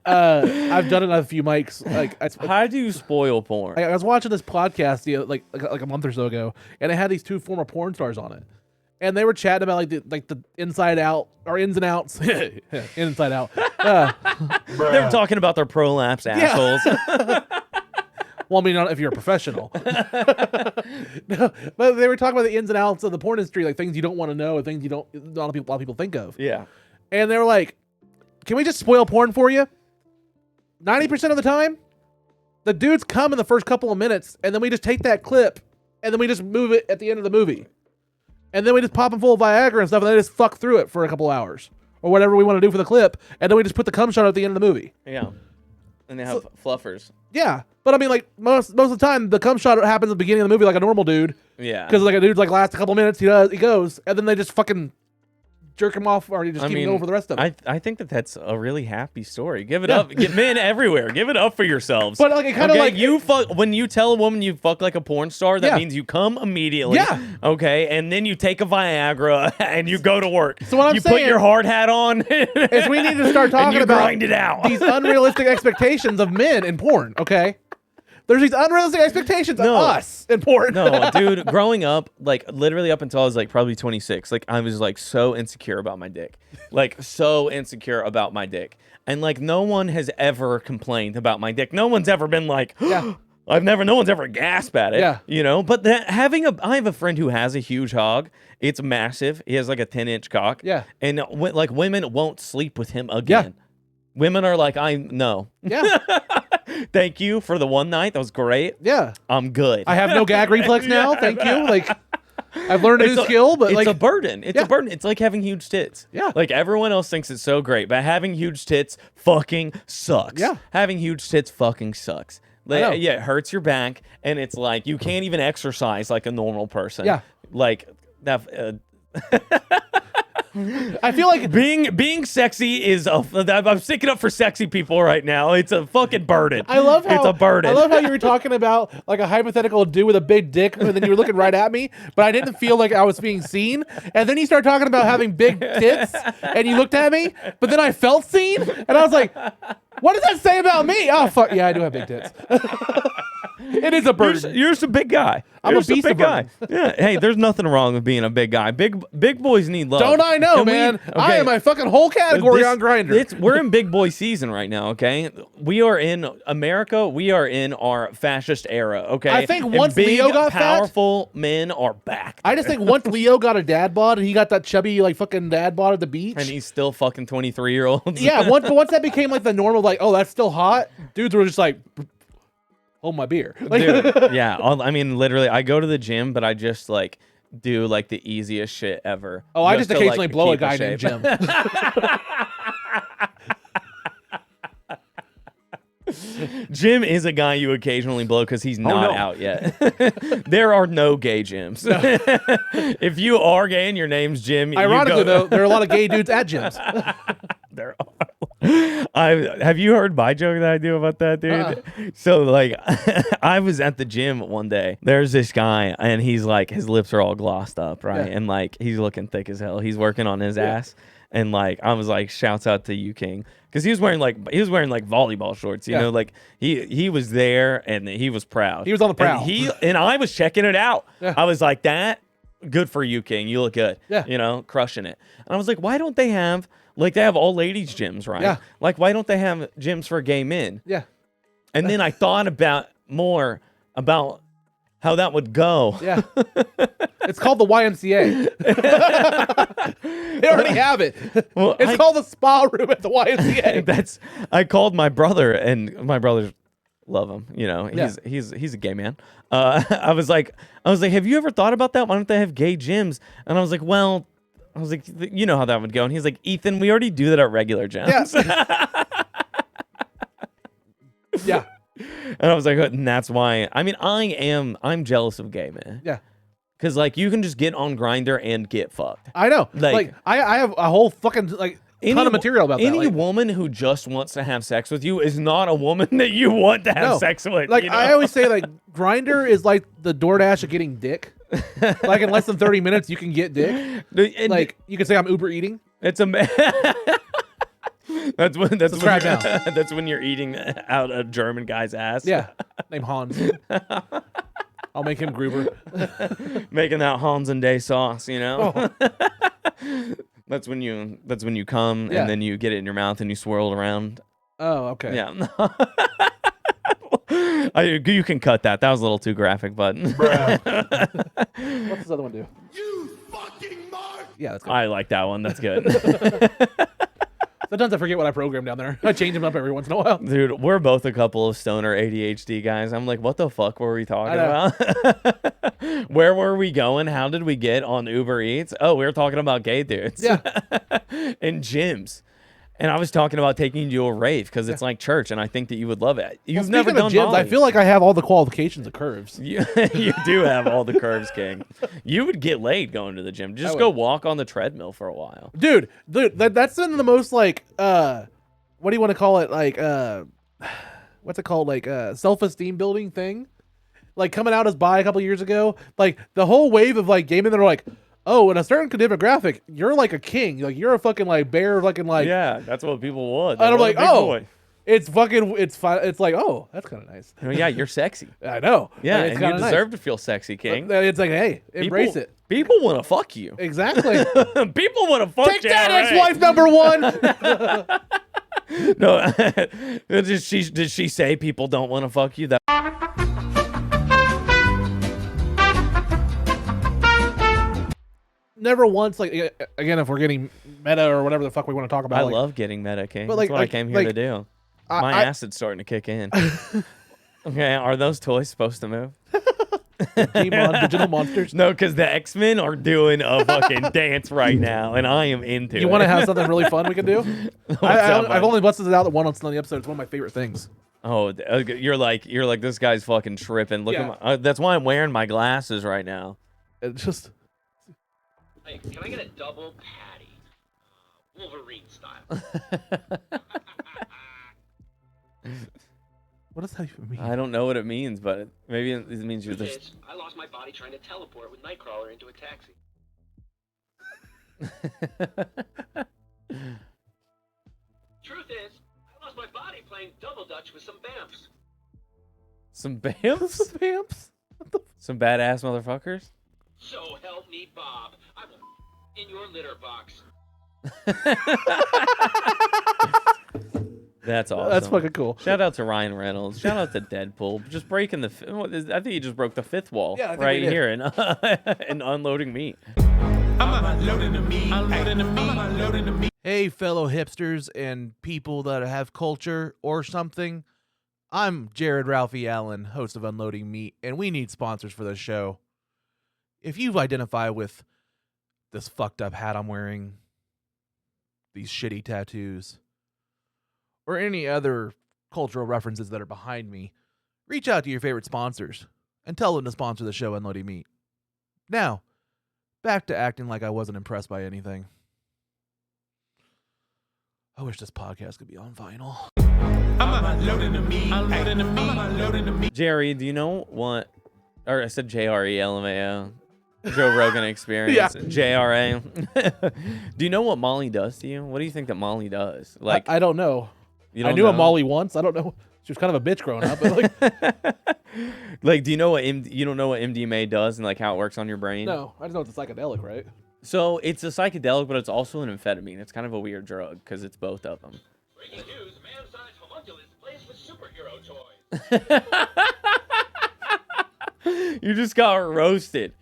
I've done it on a few mics. Like, How do you spoil porn? I was watching this podcast like a month or so ago, and it had these two former porn stars on it, and they were chatting about like the inside out or ins and outs, inside out. They were talking about their prolapse assholes. Well, I mean, not if you're a professional. No, but they were talking about the ins and outs of the porn industry, like things you don't want to know, and things not a lot of people think of. Yeah. And they were like, "Can we just spoil porn for you?" 90% of the time, the dudes come in the first couple of minutes, and then we just take that clip, and then we just move it at the end of the movie. And then we just pop them full of Viagra and stuff, and they just fuck through it for a couple hours. Or whatever we want to do for the clip, and then we just put the cum shot at the end of the movie. Yeah. And they have fluffers. Yeah. But I mean, like, most of the time, the cum shot happens at the beginning of the movie like a normal dude. Yeah. Because like a dude's like last a couple minutes, he goes, and then they just fucking jerk him off, or you just keep him going for the rest of it. I think that's a really happy story. Give it up. Get men everywhere. Give it up for yourselves. But like it kind of like you fuck when you tell a woman you fuck like a porn star, that Yeah. means you come immediately. Yeah. Okay, and then you take a Viagra and you go to work. So what I'm you saying put your hard hat on. is we need to start and talking you about grind it out. these unrealistic expectations of men in porn. Okay, there's these unrealistic expectations of us in porn. No, dude, growing up, like literally up until I was like probably 26, like I was like so insecure about my dick. Like so insecure about my dick. And like no one has ever complained about my dick. No one's ever been like, Yeah. no one's ever gasped at it. Yeah. You know, but I have a friend who has a huge hog. It's massive. He has like a 10-inch cock. Yeah. And like women won't sleep with him again. Yeah. Women are like, no. Yeah. Thank you for the one night. That was great. Yeah. I'm good. I have no gag reflex now. Thank you. Like, I've learned a new skill, but it's like a burden. It's a burden. It's like having huge tits. Yeah. Like everyone else thinks it's so great, but having huge tits fucking sucks. Yeah. Having huge tits fucking sucks. I know. Yeah, it hurts your back, and it's like you can't even exercise like a normal person. Yeah. Like that. I feel like Being sexy is I'm sticking up for sexy people right now. It's a fucking burden. I love how it's a burden. I love how you were talking about like a hypothetical dude with a big dick, and then you were looking right at me, but I didn't feel like I was being seen. And then you start talking about having big tits, and you looked at me, but then I felt seen, and I was like, "What does that say about me?" Oh fuck yeah, I do have big tits. It is a burden. You're just a big guy. I'm You're a just beast big of guy. burden. Yeah. Hey, there's nothing wrong with being a big guy. Big boys need love. Don't I know, And man? I am my fucking whole category on Grindr. We're in big boy season right now, okay? We are in America. We are in our fascist era, okay? I think And once big, Leo got fat- powerful men are back. I just think once Leo got a dad bod and he got that chubby like fucking dad bod at the beach. And he's still fucking 23-year-olds. Yeah, once that became like the normal, like, oh, that's still hot. Dudes were just like, hold my beer. Like, Dude, yeah. I mean, literally, I go to the gym, but I just like do like the easiest shit ever. oh, I just to, occasionally like, blow a keep guy shape. named Jim. Jim is a guy you occasionally blow because he's not no. out yet. There are no gay gyms. If you are gay and your name's Jim, Ironically, though, there are a lot of gay dudes at gyms. there are. Have you heard my joke that I do about that, dude? So like, I was at the gym one day. There's this guy, and he's like, his lips are all glossed up, right? Yeah. And like, he's looking thick as hell. He's working on his ass. And like, I was like, shouts out to you, King, because he was wearing like volleyball shorts, you know, like he was there and he was proud. He was on the prowl. And I was checking it out. Yeah. I was like, that good for you, King. You look good. Yeah. You know, crushing it. And I was like, why don't they have like they have all ladies gyms, right? Yeah. Like, why don't they have gyms for gay men? Yeah. And then I thought more about how that would go. Yeah. It's called the YMCA. They already have it. Well, It's called the spa room at the YMCA. I called my brother, and my brothers love him. You know, he's a gay man. I was like, have you ever thought about that? Why don't they have gay gyms? And I was like, you know how that would go. And he's like, Ethan, we already do that at regular gyms. Yeah. Yeah. And I was like, and that's why. I mean, I'm jealous of gay men. Yeah. Because like you can just get on Grindr and get fucked. I know. Like I have a whole fucking ton of material about that. Any woman who just wants to have sex with you is not a woman that you want to have sex with. Like you know? I always say, like Grindr is like the DoorDash of getting dick. Like in less than 30 minutes, you can get dick. And like you can say I'm Uber eating. it's a. That's when you're eating out a German guy's ass. Yeah, named Hans. I'll make him Gruber. Making that Hans and Day sauce, you know. Oh. That's when you come and then you get it in your mouth and you swirl it around. Oh, okay. Yeah. You can cut that. That was a little too graphic, but What's this other one do? You fucking mark! Yeah, that's good. I like that one. That's good. Sometimes I forget what I program down there. I change them up every once in a while. Dude, we're both a couple of stoner ADHD guys. I'm like, what the fuck were we talking about? Where were we going? How did we get on Uber Eats? Oh, we were talking about gay dudes. Yeah. And gyms. And I was talking about taking you to a rave because it's like church, and I think that you would love it. You've never Speaking done of gyms, Molly. I feel like I have all the qualifications of curves. You do have all the curves, King. You would get laid going to the gym. Just go walk on the treadmill for a while. Dude, that's been the most like what do you want to call it? Like what's it called? Like self-esteem building thing. Like coming out as bi a couple years ago. Like the whole wave of like gay men that are like, oh, in a certain demographic, you're like a king. Like you're a fucking like bear fucking like Yeah, that's what people want. And I'm like, oh, boy. it's fucking it's fun. It's like, oh, that's kind of nice. Oh, yeah, you're sexy. I know. Yeah, Like, it's and you kinda deserve nice. to feel sexy, King. But it's like, hey, embrace it. People want to fuck you. Exactly. People want to fuck Take that, Jared. ex-wife number one. No, did she say people don't want to fuck you? That Never once, like again, if we're getting meta or whatever the fuck we want to talk about. I like, love getting meta, King. But That's like- what I came here to do. My acid's starting to kick in. Okay, are those toys supposed to move? Digimon, digital monsters. No, because the X-Men are doing a fucking dance right now, and I am into it. You want to have something really fun we can do? I've only busted it out one on the episode. It's one of my favorite things. Oh, you're like this guy's fucking tripping. Look at my. That's why I'm wearing my glasses right now. It's just. Hey, can I get a double patty? Wolverine style. What does that even mean? I don't know what it means, but maybe it means you're Truth just. is, I lost my body trying to teleport with Nightcrawler into a taxi. Truth is, I lost my body playing double dutch with some bamfs. Some bamps? Vamps? Some badass motherfuckers? So help me, Bob. I'm in your litter box. That's awesome. That's fucking cool. Shout out to Ryan Reynolds. Shout out to Deadpool. Just breaking the. I think he just broke the fifth wall right here in Unloading Meat. I'm unloading the meat. Unloading the meat. I'm unloading the meat. Hey, fellow hipsters and people that have culture or something. I'm Jared Ralphie Allen, host of Unloading Meat, and we need sponsors for this show. If you identify with this fucked up hat I'm wearing, these shitty tattoos, or any other cultural references that are behind me, reach out to your favorite sponsors and tell them to sponsor the show Unloading Meat. Now, back to acting like I wasn't impressed by anything. I wish this podcast could be on vinyl. I'm unloading the meat. Unloading the meat. I'm unloading the meat. Jerry, do you know what? Or I said JRELMAO. Joe Rogan Experience. JRA. Do you know what Molly does to you? What do you think that Molly does? Like I don't know. You don't I knew know? a Molly once. I don't know. She was kind of a bitch growing up. But like, like, do you know what you don't know what MDMA does and like how it works on your brain? no, I just know it's a psychedelic, right? So it's a psychedelic, but it's also an amphetamine. It's kind of a weird drug because it's both of them. Breaking news, man-sized homunculus plays with superhero toys. You just got roasted.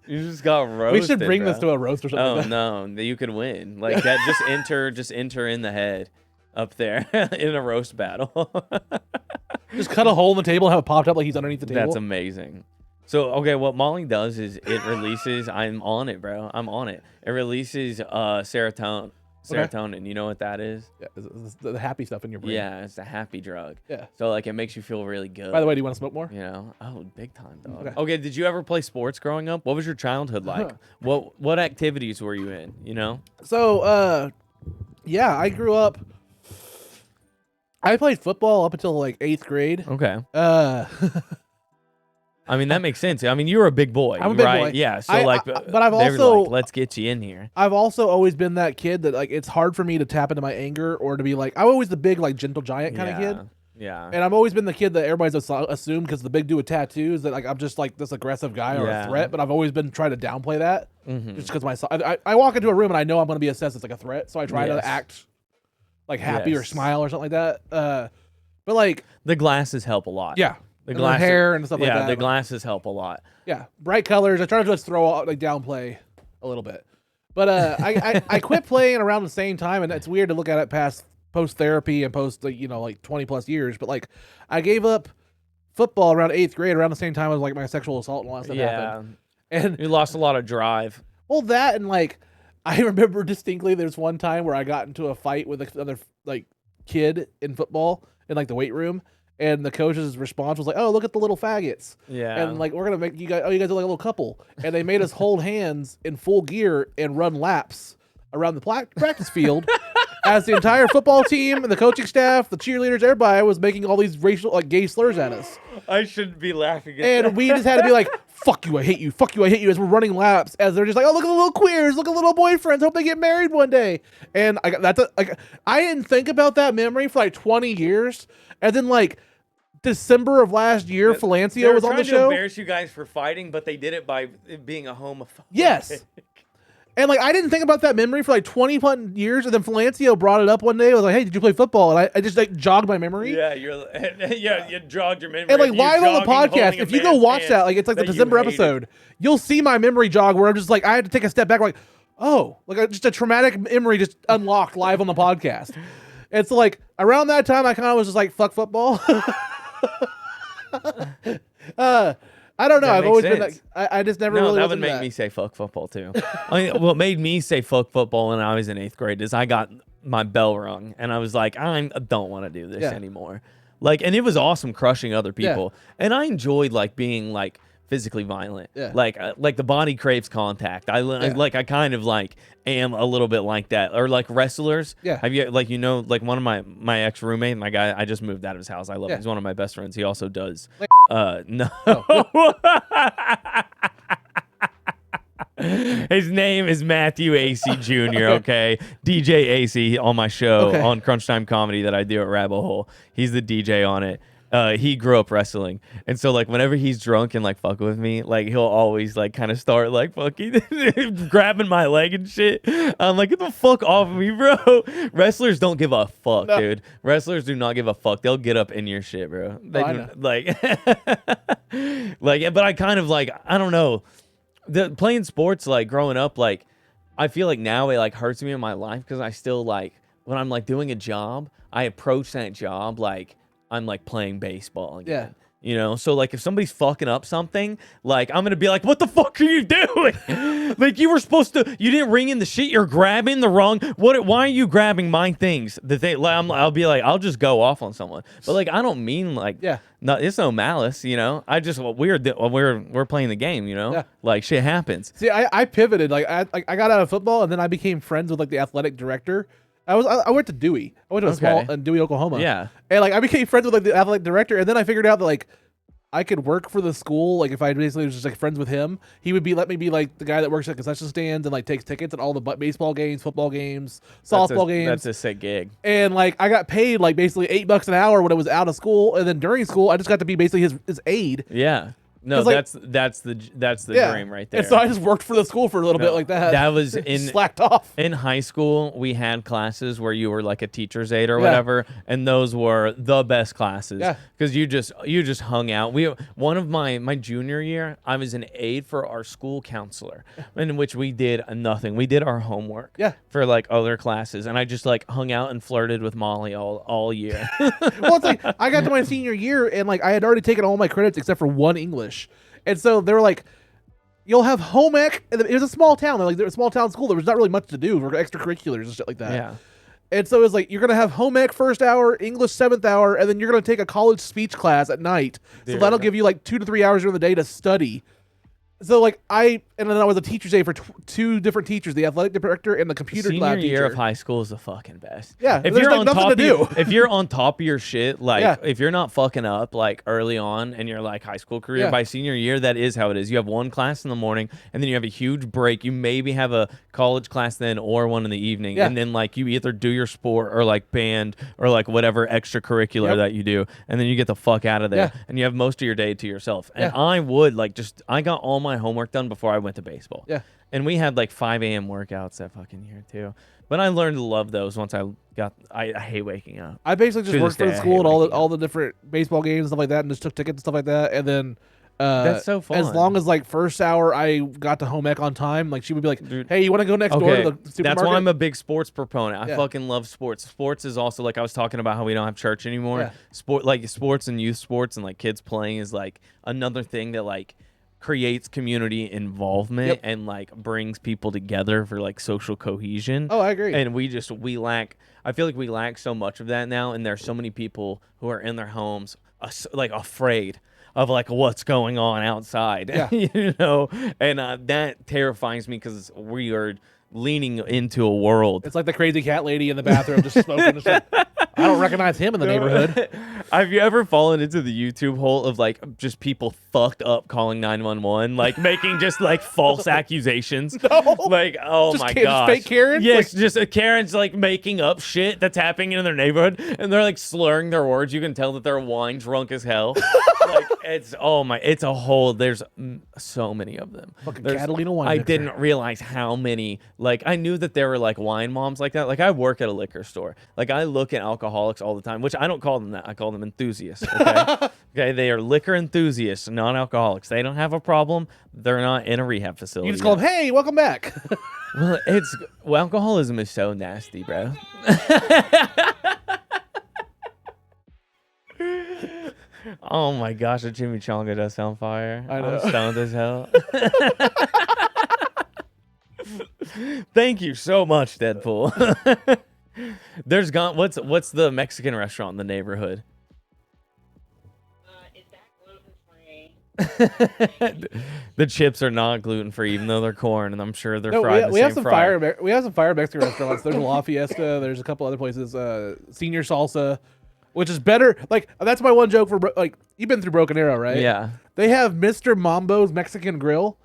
You just got roasted. We should bring bro. this to a roast or something. Oh like that. no, that you could win. Like that. Just enter in the head up there in a roast battle. Just cut a hole in the table and have it popped up like he's underneath the table. That's amazing. So okay, what Molly does is it releases. I'm on it, bro. I'm on it. It releases serotonin. Serotonin. You know what that is? Yeah, it's the happy stuff in your brain. Yeah, it's a happy drug. Yeah. So like it makes you feel really good. By the way, do you want to smoke more? You know? Oh, big time, dog. Okay. Okay, did you ever play sports growing up? What was your childhood like? What activities were you in, you know? So, yeah, I grew up. I played football up until like 8th grade. Okay. I I mean, that makes sense. I mean, you're a big boy, I'm a big right? boy. Yeah. So but I've they're also like, let's get you in here. I've also always been that kid that like it's hard for me to tap into my anger or to be like I'm always the big like gentle giant kind of kid. Yeah. And I've always been the kid that everybody's assumed because the big dude with tattoos that like I'm just like this aggressive guy or a threat. But I've always been trying to downplay that just because I walk into a room and I know I'm going to be assessed as like a threat, so I try to act like happy or smile or something like that. But like the glasses help a lot. yeah, The and glasses, hair and stuff like that. Yeah, the glasses help a lot. Yeah, bright colors. I try to just throw out like downplay a little bit. But I quit playing around the same time, and it's weird to look at it past post therapy and post like 20 plus years. But like I gave up football around 8th grade, around the same time as like my sexual assault and all that stuff happened. And you lost a lot of drive. well, that and like I remember distinctly there's one time where I got into a fight with another like kid in football in like the weight room. And the coach's response was like, "Oh, look at the little faggots." Yeah. And like we're gonna make you guys. Oh, you guys are like a little couple. And they made us hold hands in full gear and run laps around the practice field, as the entire football team and the coaching staff, the cheerleaders, everybody was making all these racial like gay slurs at us. I shouldn't be laughing at And that. we just had to be like, "Fuck you, I hate you. Fuck you, I hate you." As we're running laps, as they're just like, "Oh, look at the little queers. Look at little boyfriends. Hope they get married one day." And I didn't think about that memory for like 20 years, and then like. December of last year, Falancio was on the show. They were trying to embarrass you guys for fighting, but they did it by being a homophobe. Yes. And like I didn't think about that memory for like 20 years, and then Falancio brought it up one day. I was like, "Hey, did you play football?" And I just like jogged my memory. Yeah, you jogged your memory. And like You live on the jogging, podcast, holding a if you go man's watch hand that, like it's like the that you December hated. episode, you'll see my memory jog where I'm just like I had to take a step back, like, oh, like just a traumatic memory just unlocked live on the podcast. It's like around that time I kind of was just like, "Fuck football." I don't know. That I've makes always been sense. like, I just never No, really that was would into make me say fuck football too. I mean, what made me say fuck football when I was in 8th grade is I got my bell rung and I was like, I don't want to do this anymore. Like, and it was awesome crushing other people, and I enjoyed like being like physically violent. Yeah. Like the body craves contact. I kind of like am a little bit like that, or like wrestlers. Yeah. Have you like like one of my ex roommate, my guy? I just moved out of his house. I love him. He's one of my best friends. He also does. No. His name is Matthew AC Jr. Okay, DJ AC on my show on Crunchtime Comedy that I do at Rabbit Hole. He's the DJ on it. he grew up wrestling, and so like whenever he's drunk and like fucking with me, like he'll always like kind of start like fucking grabbing my leg and shit. I'm like, get the fuck off of me, bro. Wrestlers don't give a fuck, dude. Wrestlers do not give a fuck. They'll get up in your shit, bro. They do, like, like, but I kind of like, I don't know, playing sports, like growing up, like I feel like now it like hurts me in my life because I still like when I'm like doing a job, I approach that job like I'm like playing baseball again. Yeah. You know, so like if somebody's fucking up something, like I'm gonna be like, what the fuck are you doing? Like you were supposed to, you didn't ring in the shit. You're grabbing the wrong. Why are you grabbing my things? I'll be like, I'll just go off on someone. But like I don't mean like, no, it's no malice. You know, I just we're playing the game. You know, like shit happens. See, I pivoted. Like I got out of football and then I became friends with like the athletic director. I went to Dewey. I went to a small in Dewey, Oklahoma. Yeah. And like I became friends with like the athletic director, and then I figured out that like I could work for the school. Like if I basically was just like friends with him, he would let me be like the guy that works at concession stands and like takes tickets at all the baseball games, football games, softball games. That's a sick gig. And like I got paid like basically $8 an hour when I was out of school, and then during school I just got to be basically his aide. Yeah. No, like, that's the dream right there. And so I just worked for the school for a little bit like that. That was slacked off. In high school, we had classes where you were like a teacher's aide or whatever, and those were the best classes because you just hung out. One of my junior year, I was an aide for our school counselor, in which we did nothing. We did our homework for like other classes, and I just like hung out and flirted with Molly all year. Well, it's like I got to my senior year and like I had already taken all my credits except for one English. And so they were like, you'll have home ec. It was a small town. They're like, they're a small town school. There was not really much to do. There were extracurriculars and shit like that. Yeah. And so it was like, you're going to have home ec first hour, English 7th hour, and then you're going to take a college speech class at night. So that'll give you like 2 to 3 hours during the day to study. So like and then I was a teacher's aide for two different teachers, the athletic director and the computer lab teacher. Senior year of high school is the fucking best. Yeah, if you're like nothing to do. If you're on top of your shit, like if you're not fucking up like early on in your like high school career, by senior year, that is how it is. You have one class in the morning and then you have a huge break. You maybe have a college class then or one in the evening, and then like you either do your sport or like band or like whatever extracurricular that you do, and then you get the fuck out of there and you have most of your day to yourself. And I would like I got all my homework done before I went to baseball. Yeah. And we had like 5 a.m. workouts that fucking year too. But I learned to love those once I hate waking up. I basically just worked for the school at all the different baseball games and stuff like that, and just took tickets and stuff like that. And then that's so fun. As long as like first hour I got to home ec on time, like she would be like, hey, you want to go next door to the supermarket? That's why I'm a big sports proponent. I fucking love sports. Sports is also like I was talking about how we don't have church anymore. Sports and youth sports and like kids playing is like another thing that like creates community involvement and like brings people together for like social cohesion. Oh, I agree. And we lack, I feel like we lack so much of that now, and there's so many people who are in their homes like afraid of like what's going on outside. You know, and that terrifies me because we are leaning into a world. It's like the crazy cat lady in the bathroom just smoking and shit. I don't recognize him in the neighborhood. Have you ever fallen into the YouTube hole of like just people fucked up calling 911, like making just like false accusations? No. Like, oh just my gosh. Fake Karens? Yes, like, just Karen's like making up shit that's happening in their neighborhood, and they're like slurring their words. You can tell that they're wine drunk as hell. Like it's a whole. There's so many of them. Fucking Catalina wine. I didn't realize how many. Like I knew that there were like wine moms like that. Like I work at a liquor store. Like I look at alcoholics all the time, which I don't call them that. I call them enthusiasts. Okay, okay, they are liquor enthusiasts, not alcoholics. They don't have a problem. They're not in a rehab facility. You just call them, hey, welcome back. Well, alcoholism is so nasty, bro. Oh my gosh, the chimichanga does sound fire. I know. I'm stoned as hell. Thank you so much, Deadpool. What's the Mexican restaurant in the neighborhood? Is that gluten-free? The chips are not gluten-free, even though they're corn, and I'm sure they're fried. We have some fire Mexican restaurants. There's La Fiesta. There's a couple other places. Senior Salsa, which is better. Like that's my one joke for like you've been through Broken Arrow, right? Yeah. They have Mr. Mambo's Mexican Grill.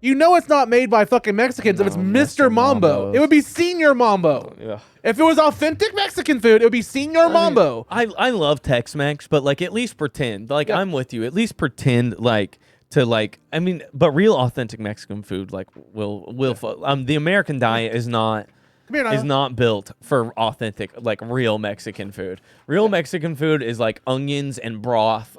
You know it's not made by fucking Mexicans if it's Mr. Mambo. It would be Senior Mambo. Yeah. If it was authentic Mexican food, it would be Senior Mambo. I love Tex-Mex, but like at least pretend. Like I'm with you. At least pretend like to like. I mean, but real authentic Mexican food like will the American diet is not. Is not built for authentic, like real Mexican food. Real Mexican food is like onions and broth,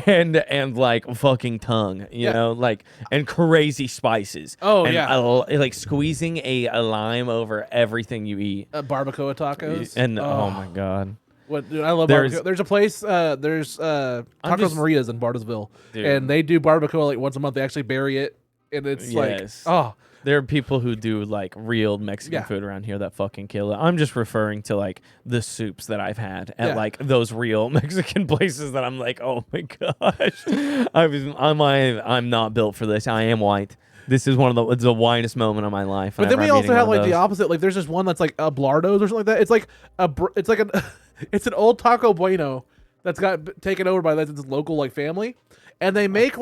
and like fucking tongue, you know, like and crazy spices. Oh and like squeezing a lime over everything you eat. Barbacoa tacos. And oh my god. What, dude, I love barbacoa. There's a place, Tacos Maria's in Bartlesville, and they do barbacoa like once a month. They actually bury it, and it's like, there are people who do like real Mexican food around here that fucking kill it. I'm just referring to like the soups that I've had at like those real Mexican places that I'm like, oh my gosh, I'm not built for this. I am white. This is one of the whitest moment of my life. But then we also have like the opposite. Like there's this one that's like a Blardo's or something like that. It's like it's an old Taco Bueno that's got taken over by this local like family, and they make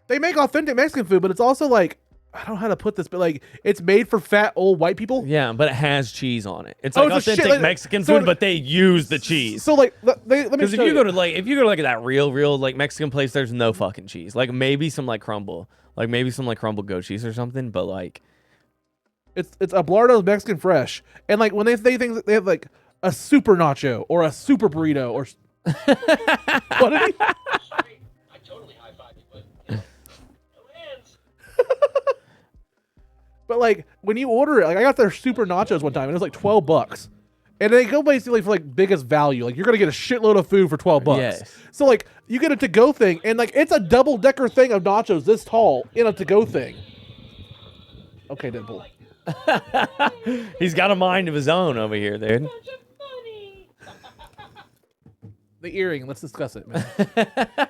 authentic Mexican food, but it's also like. I don't know how to put this, but like it's made for fat old white people. Yeah, but it has cheese on it. It's like authentic Mexican food, but they use the cheese. So like, let me. Because if you go to that real like Mexican place, there's no fucking cheese. Like maybe some like crumble, goat cheese or something. But like, it's a Blardo's Mexican Fresh, and like when they say things, they have like a super nacho or a super burrito or. What did he? I totally high-fived you, but no hands. But like when you order it, like I got their super nachos one time and it was like $12. And they go basically for like biggest value. Like you're gonna get a shitload of food for $12. Yes. So like you get a to-go thing and like it's a double-decker thing of nachos this tall in a to-go thing. Okay, Deadpool. He's got a mind of his own over here, dude. The earring, let's discuss it, man.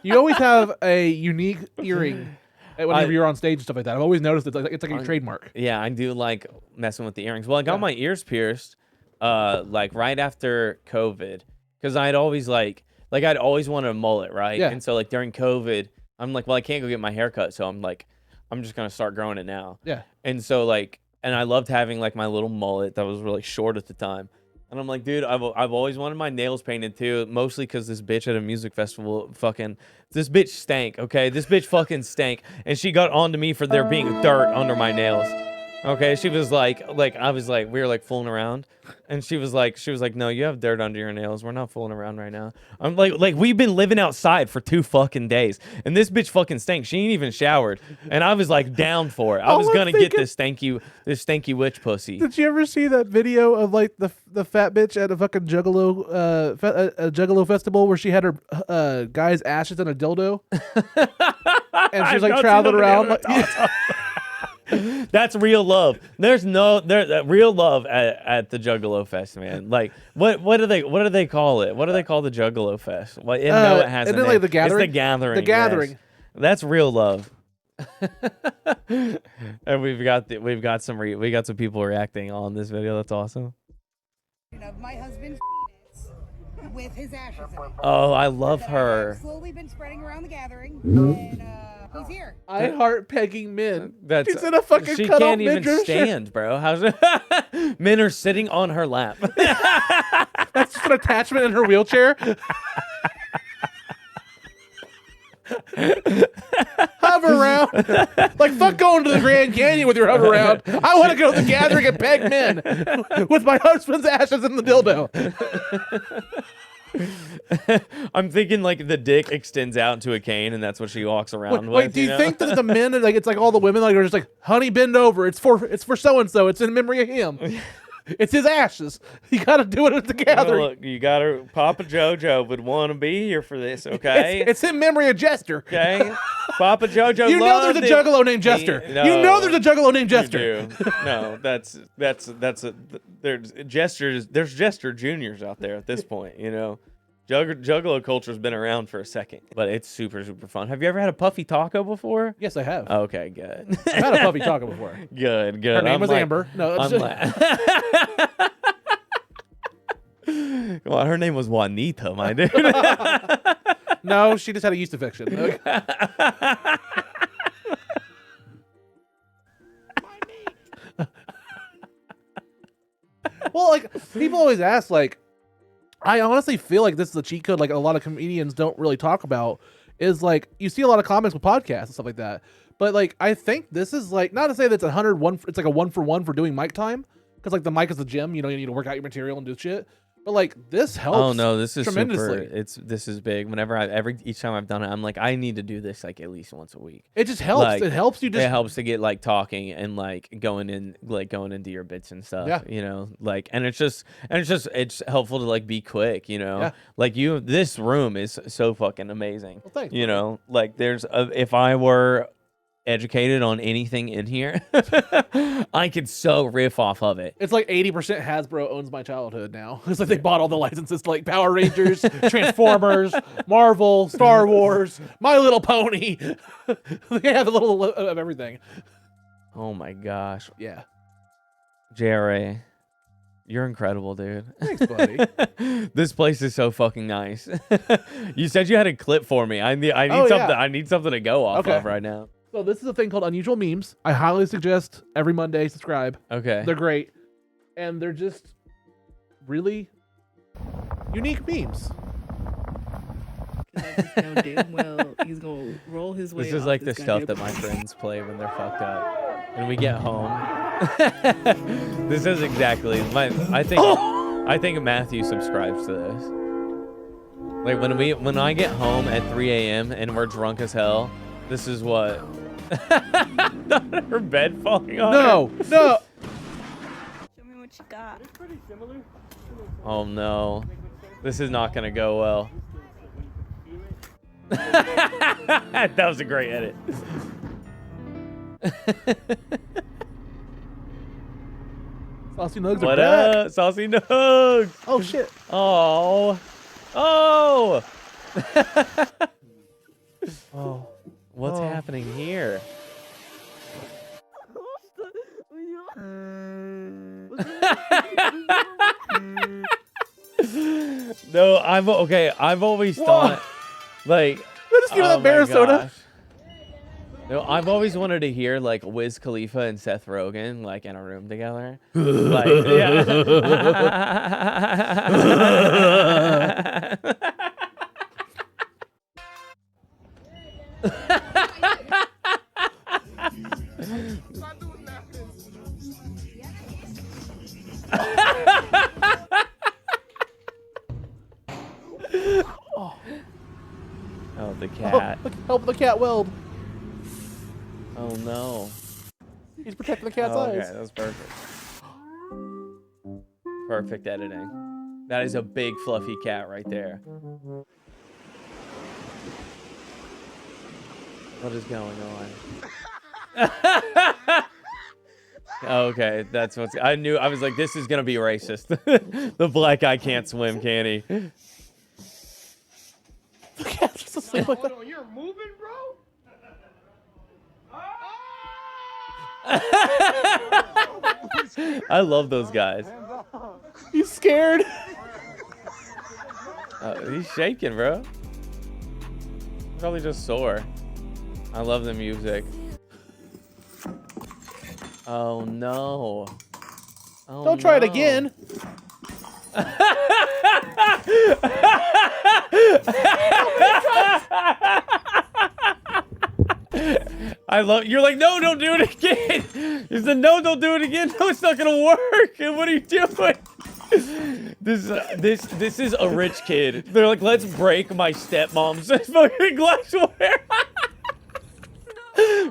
You always have a unique earring. Whenever you're on stage and stuff like that, I've always noticed it's like your trademark. Yeah, I do like messing with the earrings. Well, I got my ears pierced, like right after COVID, because I'd always I'd always wanted a mullet, right? Yeah. And so like during COVID, I'm like, well, I can't go get my hair cut, so I'm like, I'm just gonna start growing it now. Yeah. And so like, and I loved having like my little mullet that was really short at the time. And I'm like, dude, I've always wanted my nails painted too, mostly because this bitch at a music festival this bitch stank, okay? This bitch fucking stank. And she got on to me for there being dirt under my nails. Okay, she was like I was like, we were like fooling around, and she was like, no, you have dirt under your nails. We're not fooling around right now. I'm like we've been living outside for 2 fucking days, and this bitch fucking stank. She ain't even showered, and I was like down for it. I was gonna get this stanky witch pussy. Did you ever see that video of like the fat bitch at a fucking juggalo a juggalo festival where she had her guy's ashes in a dildo, and she was like traveling around like. That's real love. There's real love at the Juggalo Fest, man. Like what do they call it? What do they call the Juggalo Fest? Well, no, it has a name. Like the gathering? It's the gathering. The gathering. Yes. That's real love. And we got some people reacting on this video. That's awesome. My husband's with his ashes in it. Oh, I love her. Slowly been spreading around the gathering, and he's here. I heart pegging men. She's in a fucking she cut can't off even midriff stand, bro. How's men are sitting on her lap. That's just an attachment in her wheelchair. Hover around. Like, fuck going to the Grand Canyon with your hover around. I want to go to the gathering and peg men with my husband's ashes in the dildo. I'm thinking like the dick extends out into a cane and that's what she walks around with. Wait, do you think that the men, like, it's like all the women like are just like, honey, bend over. It's for so-and-so. It's in memory of him. It's his ashes. You got to do it at the gathering. Look, you got to. Papa JoJo would want to be here for this, okay? It's in memory of Jester. Okay? Papa JoJo You know there's a juggalo named Jester. No, you know there's a juggalo named Jester. You do. No, there's Jester Juniors out there at this point, you know? Juggalo culture's been around for a second, but it's super, super fun. Have you ever had a Puffy taco before? Yes, I have. Okay, good. I've had a Puffy taco before. Good. Her name was Amber. No, Come on, her name was Juanita, my dude. No, she just had a yeast infection. people always ask, like, I honestly feel like this is a cheat code like a lot of comedians don't really talk about, is like, you see a lot of comments with podcasts and stuff like that. But like, I think this is like, not to say that's 101, it's like a 1-for-1 for doing mic time. Because like the mic is the gym, you know, you need to work out your material and do shit. But like this helps. Oh no, this is tremendously. Super. This is big. Whenever each time I've done it, I'm like, I need to do this like at least once a week. It just helps. Like, it helps you. It helps to get like talking and like going into your bits and stuff. Yeah. You know, like, and it's helpful to like be quick. You know, Yeah. like this room is so fucking amazing. Well, thanks, you know, like if I were educated on anything in here, I could so riff off of it. It's like 80% Hasbro owns my childhood now. It's like they bought all the licenses to like Power Rangers, Transformers, Marvel, Star Wars, My Little Pony. They have a little of everything. Oh my gosh. Yeah. JRA, you're incredible, dude. Thanks, buddy. This place is so fucking nice. You said you had a clip for me. I need something. Yeah. I need something to go off of right now. So this is a thing called Unusual Memes. I highly suggest every Monday subscribe. Okay. They're great. And they're just really unique memes. Know damn well he's gonna roll his way. This is off like the this stuff goddamn- that my friends play when they're fucked up. When we get home. This is exactly I think Matthew subscribes to this. Like when I get home at 3 a.m. and we're drunk as hell, this is what her bed falling on No. her. No. Show me what you got. It's pretty similar. Oh no. This is not gonna go well. That was a great edit. Saucy Nugs What are back. up, Saucy Nugs? Oh shit. Oh. Oh. Oh. What's Oh. happening here? No, I've always thought like Just give me that my bear soda. gosh. No, I've always wanted to hear like Wiz Khalifa and Seth Rogen like in a room together. Like, yeah. Oh, the cat. Help the cat weld. Oh no. He's protecting the cat's Okay, eyes. that's perfect. Perfect editing. That is a big fluffy cat right there. What is going on? Okay, that's what's. I knew. I was like, this is gonna be racist. The black guy can't swim, can he? The cat's just asleep like that. Hold on, you're moving, bro? I love those guys. He's scared. He's shaking, bro. Probably just sore. I love the music. Oh no. Oh, Don't try it again. I love. You're like, no, don't do it again. He said, no, don't do it again. No, it's not gonna work. And what are you doing? This is a rich kid. They're like, let's break my stepmom's fucking glassware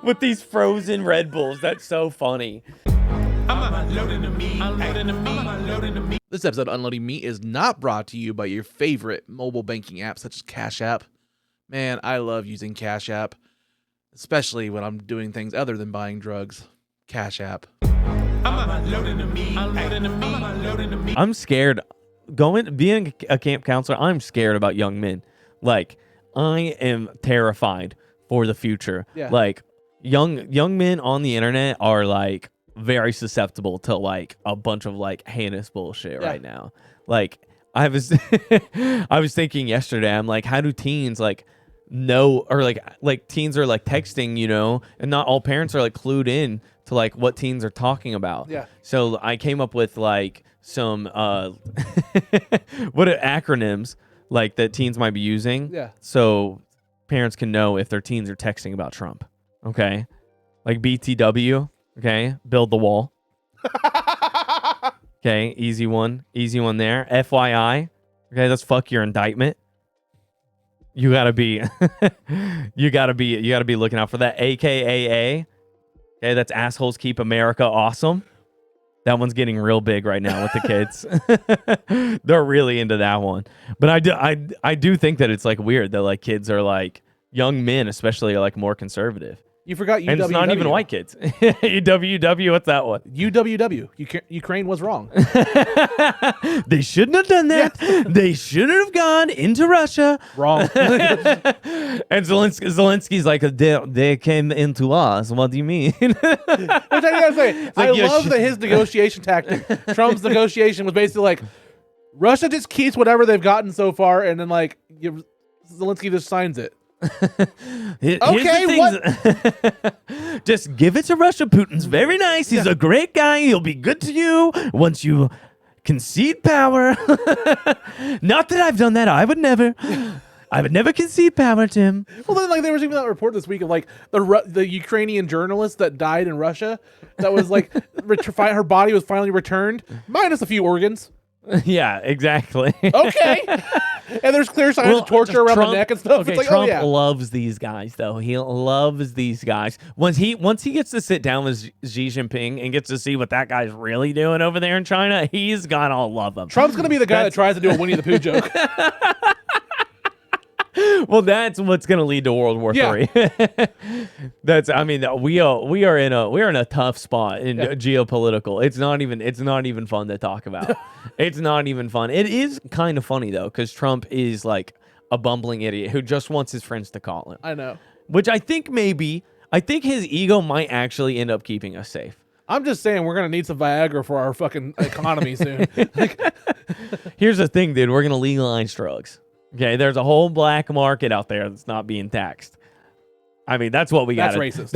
with these frozen Red Bulls. That's so funny. This episode of Unloading Meat is not brought to you by your favorite mobile banking app such as Cash App. Man, I love using Cash App, especially when I'm doing things other than buying drugs. Cash App. I'm scared. Being a camp counselor, I'm scared about young men. Like, I am terrified for the future. Yeah. Like, young men on the internet are like very susceptible to like a bunch of like heinous bullshit right now. Like, I was I was thinking yesterday, I'm like, how do teens like know, or like teens are like texting, you know, and not all parents are like clued in to like what teens are talking about. Yeah. So I came up with like some what are acronyms like that teens might be using. Yeah. So parents can know if their teens are texting about Trump. Okay. Like BTW. Okay. Build the wall. Okay. Easy one there. FYI. Okay. That's fuck your indictment. You gotta be looking out for that. AKAA. Okay. That's assholes keep America awesome. That one's getting real big right now with the kids. They're really into that one. But I do think that it's like weird that like kids are like young men, especially, are like more conservative. You forgot UWW. And it's not even white kids. UWW, what's that one? UWW. Ukraine was wrong. They shouldn't have done that. Yeah. They shouldn't have gone into Russia. Wrong. And Zelensky's like, they came into us. What do you mean? Which I gotta say, I love that his negotiation tactic. Trump's negotiation was basically like, Russia just keeps whatever they've gotten so far, and then like Zelensky just signs it. Just give it to Russia. Putin's very nice. He's a great guy. He'll be good to you once you concede power. Not that I've done that. I would never concede power, Tim. Well, then, like, there was even that report this week of like the Ukrainian journalist that died in Russia. That was like her body was finally returned, minus a few organs. Yeah, exactly. Okay. And there's clear signs of torture around the neck and stuff. Okay, it's like, Trump loves these guys, though. He loves these guys. Once he gets to sit down with Xi Jinping and gets to see what that guy's really doing over there in China, he's gonna love him. Trump's gonna be the guy that tries to do a Winnie the Pooh joke. Well, that's what's going to lead to World War III. We are in a tough spot in geopolitical. It's not even fun to talk about. It's not even fun. It is kind of funny though, because Trump is like a bumbling idiot who just wants his friends to call him. I know. Which I think his ego might actually end up keeping us safe. I'm just saying we're gonna need some Viagra for our fucking economy soon. Here's the thing, dude. We're gonna legalize drugs. Okay, there's a whole black market out there that's not being taxed. I mean, that's what we got. That's racist.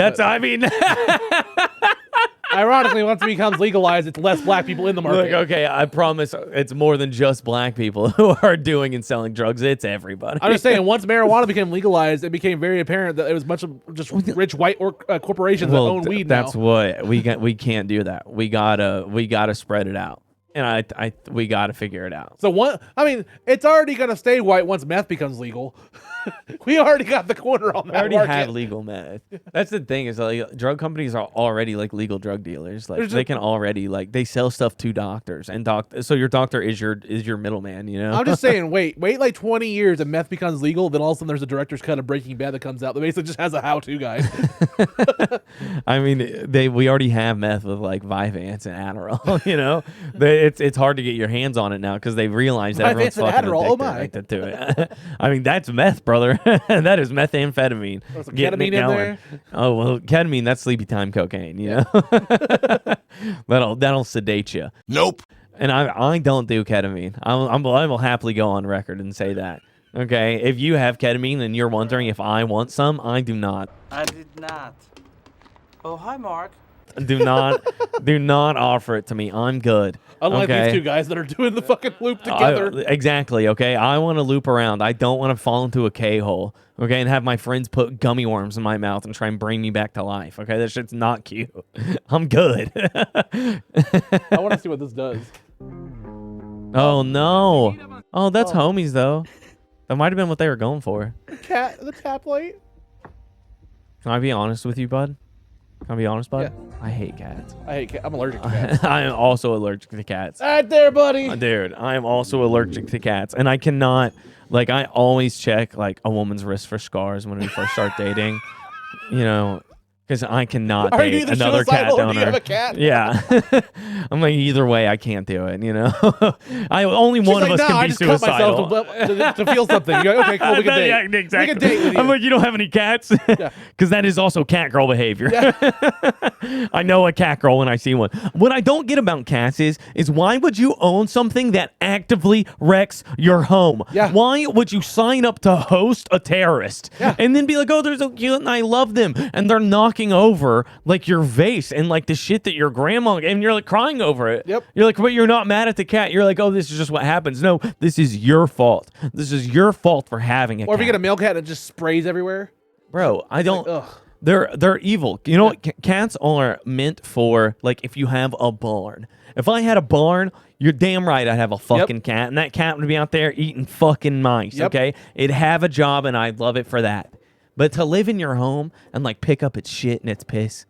Ironically, once it becomes legalized, it's less black people in the market. Look, okay, I promise it's more than just black people who are doing and selling drugs. It's everybody. I'm just saying, once marijuana became legalized, it became very apparent that it was much of just rich white corporations that own weed now. That's what we can't do that. We gotta spread it out. And we got to figure it out. So it's already going to stay white once meth becomes legal. We already got the corner on that. We already have legal meth. That's the thing is like drug companies are already like legal drug dealers. Like they can already like they sell stuff to doctors and so your doctor is your middleman. You know. I'm just saying, wait like 20 years and meth becomes legal. Then all of a sudden there's a director's cut of Breaking Bad that comes out that basically just has a how-to guide. I mean, we already have meth with like Vyvanse and Adderall. You know, it's hard to get your hands on it now because they realize that everyone's fucking addicted to it. I mean, that's meth, brother. That is methamphetamine. Some ketamine in there? Oh well, ketamine, that's sleepy time cocaine. You know, that'll sedate you. Nope. And I don't do ketamine. I will happily go on record and say that. Okay, if you have ketamine and you're wondering if I want some, I do not. I did not. Oh, hi, Mark. Do not offer it to me. I'm good. Unlike okay? these two guys that are doing the fucking loop together. Exactly, okay? I want to loop around. I don't want to fall into a K-hole, okay? And have my friends put gummy worms in my mouth and try and bring me back to life, okay? That shit's not cute. I'm good. I want to see what this does. Oh, no. Oh, that's homies, though. That might have been what they were going for. The tap light? Can I be honest with you, bud? Can I be honest, bud? Yeah. I hate cats. I'm allergic to cats. I am also allergic to cats. Right there, buddy. Dude, I am also allergic to cats. And I cannot, like, I always check, like, a woman's wrist for scars when we first start dating. You know, because I cannot date another cat owner. owner. Do you have a cat? Yeah. I'm like, either way, I can't do it, you know? Only one of us can be suicidal. To feel something. You go, okay, cool, we can date. Yeah, exactly. We can date with you. I'm like, you don't have any cats? Because that is also cat girl behavior. Yeah. I know a cat girl when I see one. What I don't get about cats is why would you own something that actively wrecks your home? Yeah. Why would you sign up to host a terrorist? Yeah. And then be like, oh, there's a cute and I love them. And they're knocking talking over like your vase and like the shit that your grandma, and you're like crying over it. Yep. You're like, but you're not mad at the cat. You're like, oh, this is just what happens. No, this is your fault. This is your fault for having a cat. Or if you get a male cat and it just sprays everywhere. Bro, I don't. Ugh. They're evil. You know what? Cats are meant for, like, if you have a barn. If I had a barn, you're damn right I'd have a fucking cat, and that cat would be out there eating fucking mice, okay? It'd have a job, and I'd love it for that. But to live in your home and, like, pick up its shit and its piss,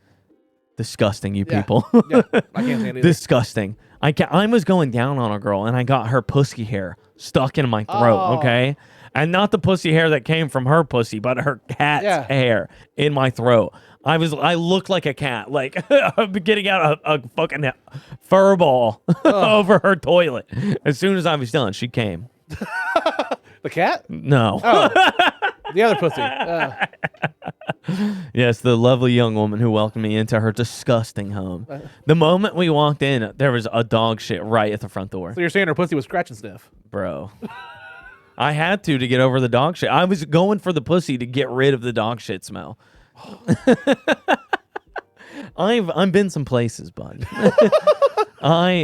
disgusting, you people. Yeah, I can't stand it either. Disgusting. I was going down on a girl, and I got her pussy hair stuck in my throat, okay? And not the pussy hair that came from her pussy, but her cat's hair in my throat. I looked like a cat, like getting out a fucking fur ball over her toilet. As soon as I was done, she came. The cat? No. Oh. The other pussy. Yes, the lovely young woman who welcomed me into her disgusting home. The moment we walked in, there was a dog shit right at the front door. So you're saying her pussy was scratch and sniff? Bro. I had to get over the dog shit. I was going for the pussy to get rid of the dog shit smell. I've been some places, bud. I'm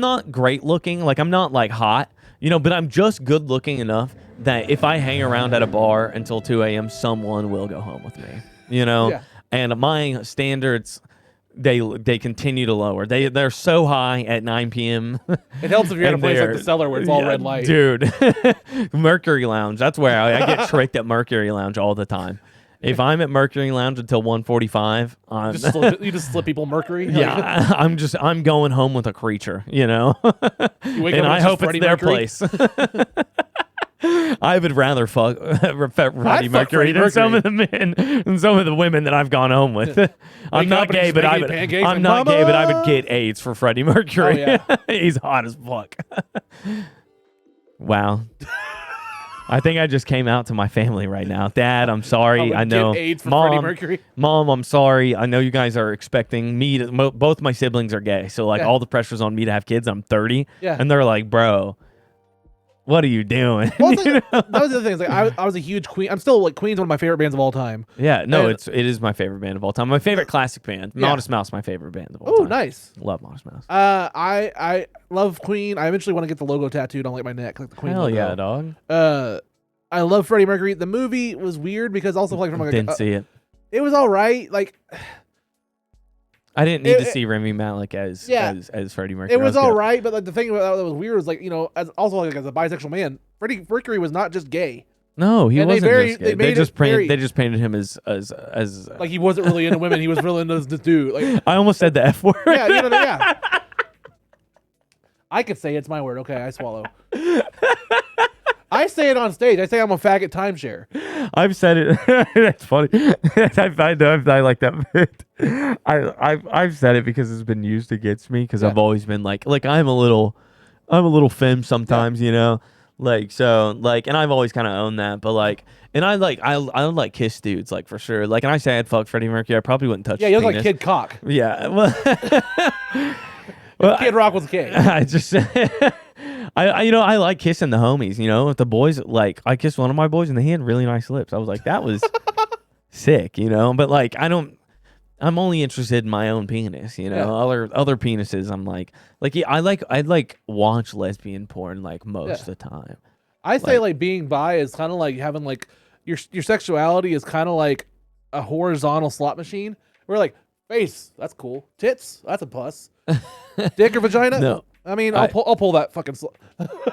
not great looking, like I'm not like hot, but I'm just good looking enough that if I hang around at a bar until 2 a.m., someone will go home with me. Yeah. And my standards, they continue to lower. They're so high at 9 p.m. It helps if you're at a place like the Cellar where it's all red light. Dude, Mercury Lounge. That's where I get tricked at Mercury Lounge all the time. If I'm at Mercury Lounge until 1:45, you just slip people Mercury. Yeah, I'm going home with a creature, You wake and up I hope it's Freddie their Mercury. place. I would rather fuck Freddie Mercury than some of the men and some of the women that I've gone home with. I'm not gay, but I would. I'm not gay, but I would get AIDS for Freddie Mercury. Oh, yeah. He's hot as fuck. Wow. I think I just came out to my family right now. Dad, I'm sorry. I know. Get AIDS for Freddie Mercury. Mom, I'm sorry. I know you guys are expecting me to. Both my siblings are gay, so like all the pressure's on me to have kids. I'm 30, and they're like, bro. What are you doing? Well, that was the other thing. It's like I was a huge Queen. I'm still like Queen's one of my favorite bands of all time. Yeah, no, it is my favorite band of all time. My favorite classic band. Modest Mouse, my favorite band of all time. Oh, nice. Love Modest Mouse. I love Queen. I eventually want to get the logo tattooed on like my neck, like the Queen logo. Yeah, dog. I love Freddie Mercury. The movie was weird because also like from like didn't see it. It was all right. Like I didn't need to see Rami Malek as Freddie Mercury. It was all right, but like the thing about that was weird was like as also like as a bisexual man, Freddie Mercury was not just gay. No, he wasn't just gay. They just painted him as like he wasn't really into women. He was really into this dude. Like I almost said the F word. Yeah. I could say it's my word. Okay, I swallow. I say it on stage. I say I'm a faggot timeshare. I've said it. That's funny. I like that bit. I've said it because it's been used against me because I've always been like I'm a little femme sometimes, like so like, and I've always kind of owned that, but like, and I like kiss dudes like for sure. Like, and I say I'd fuck Freddie Mercury, I probably wouldn't touch. Yeah, you look like Kid Cock. Yeah, well, Kid Rock was gay. I just. I like kissing the homies, If the boys, like, I kissed one of my boys and he had really nice lips. I was like, that was sick, But like, I'm only interested in my own penis, Other penises, I'm like I watch lesbian porn like most of the time. I say like being bi is kind of like having like your sexuality is kind of like a horizontal slot machine. Where like face, that's cool. Tits, that's a plus. Dick or vagina? No. I mean, I'll pull that fucking.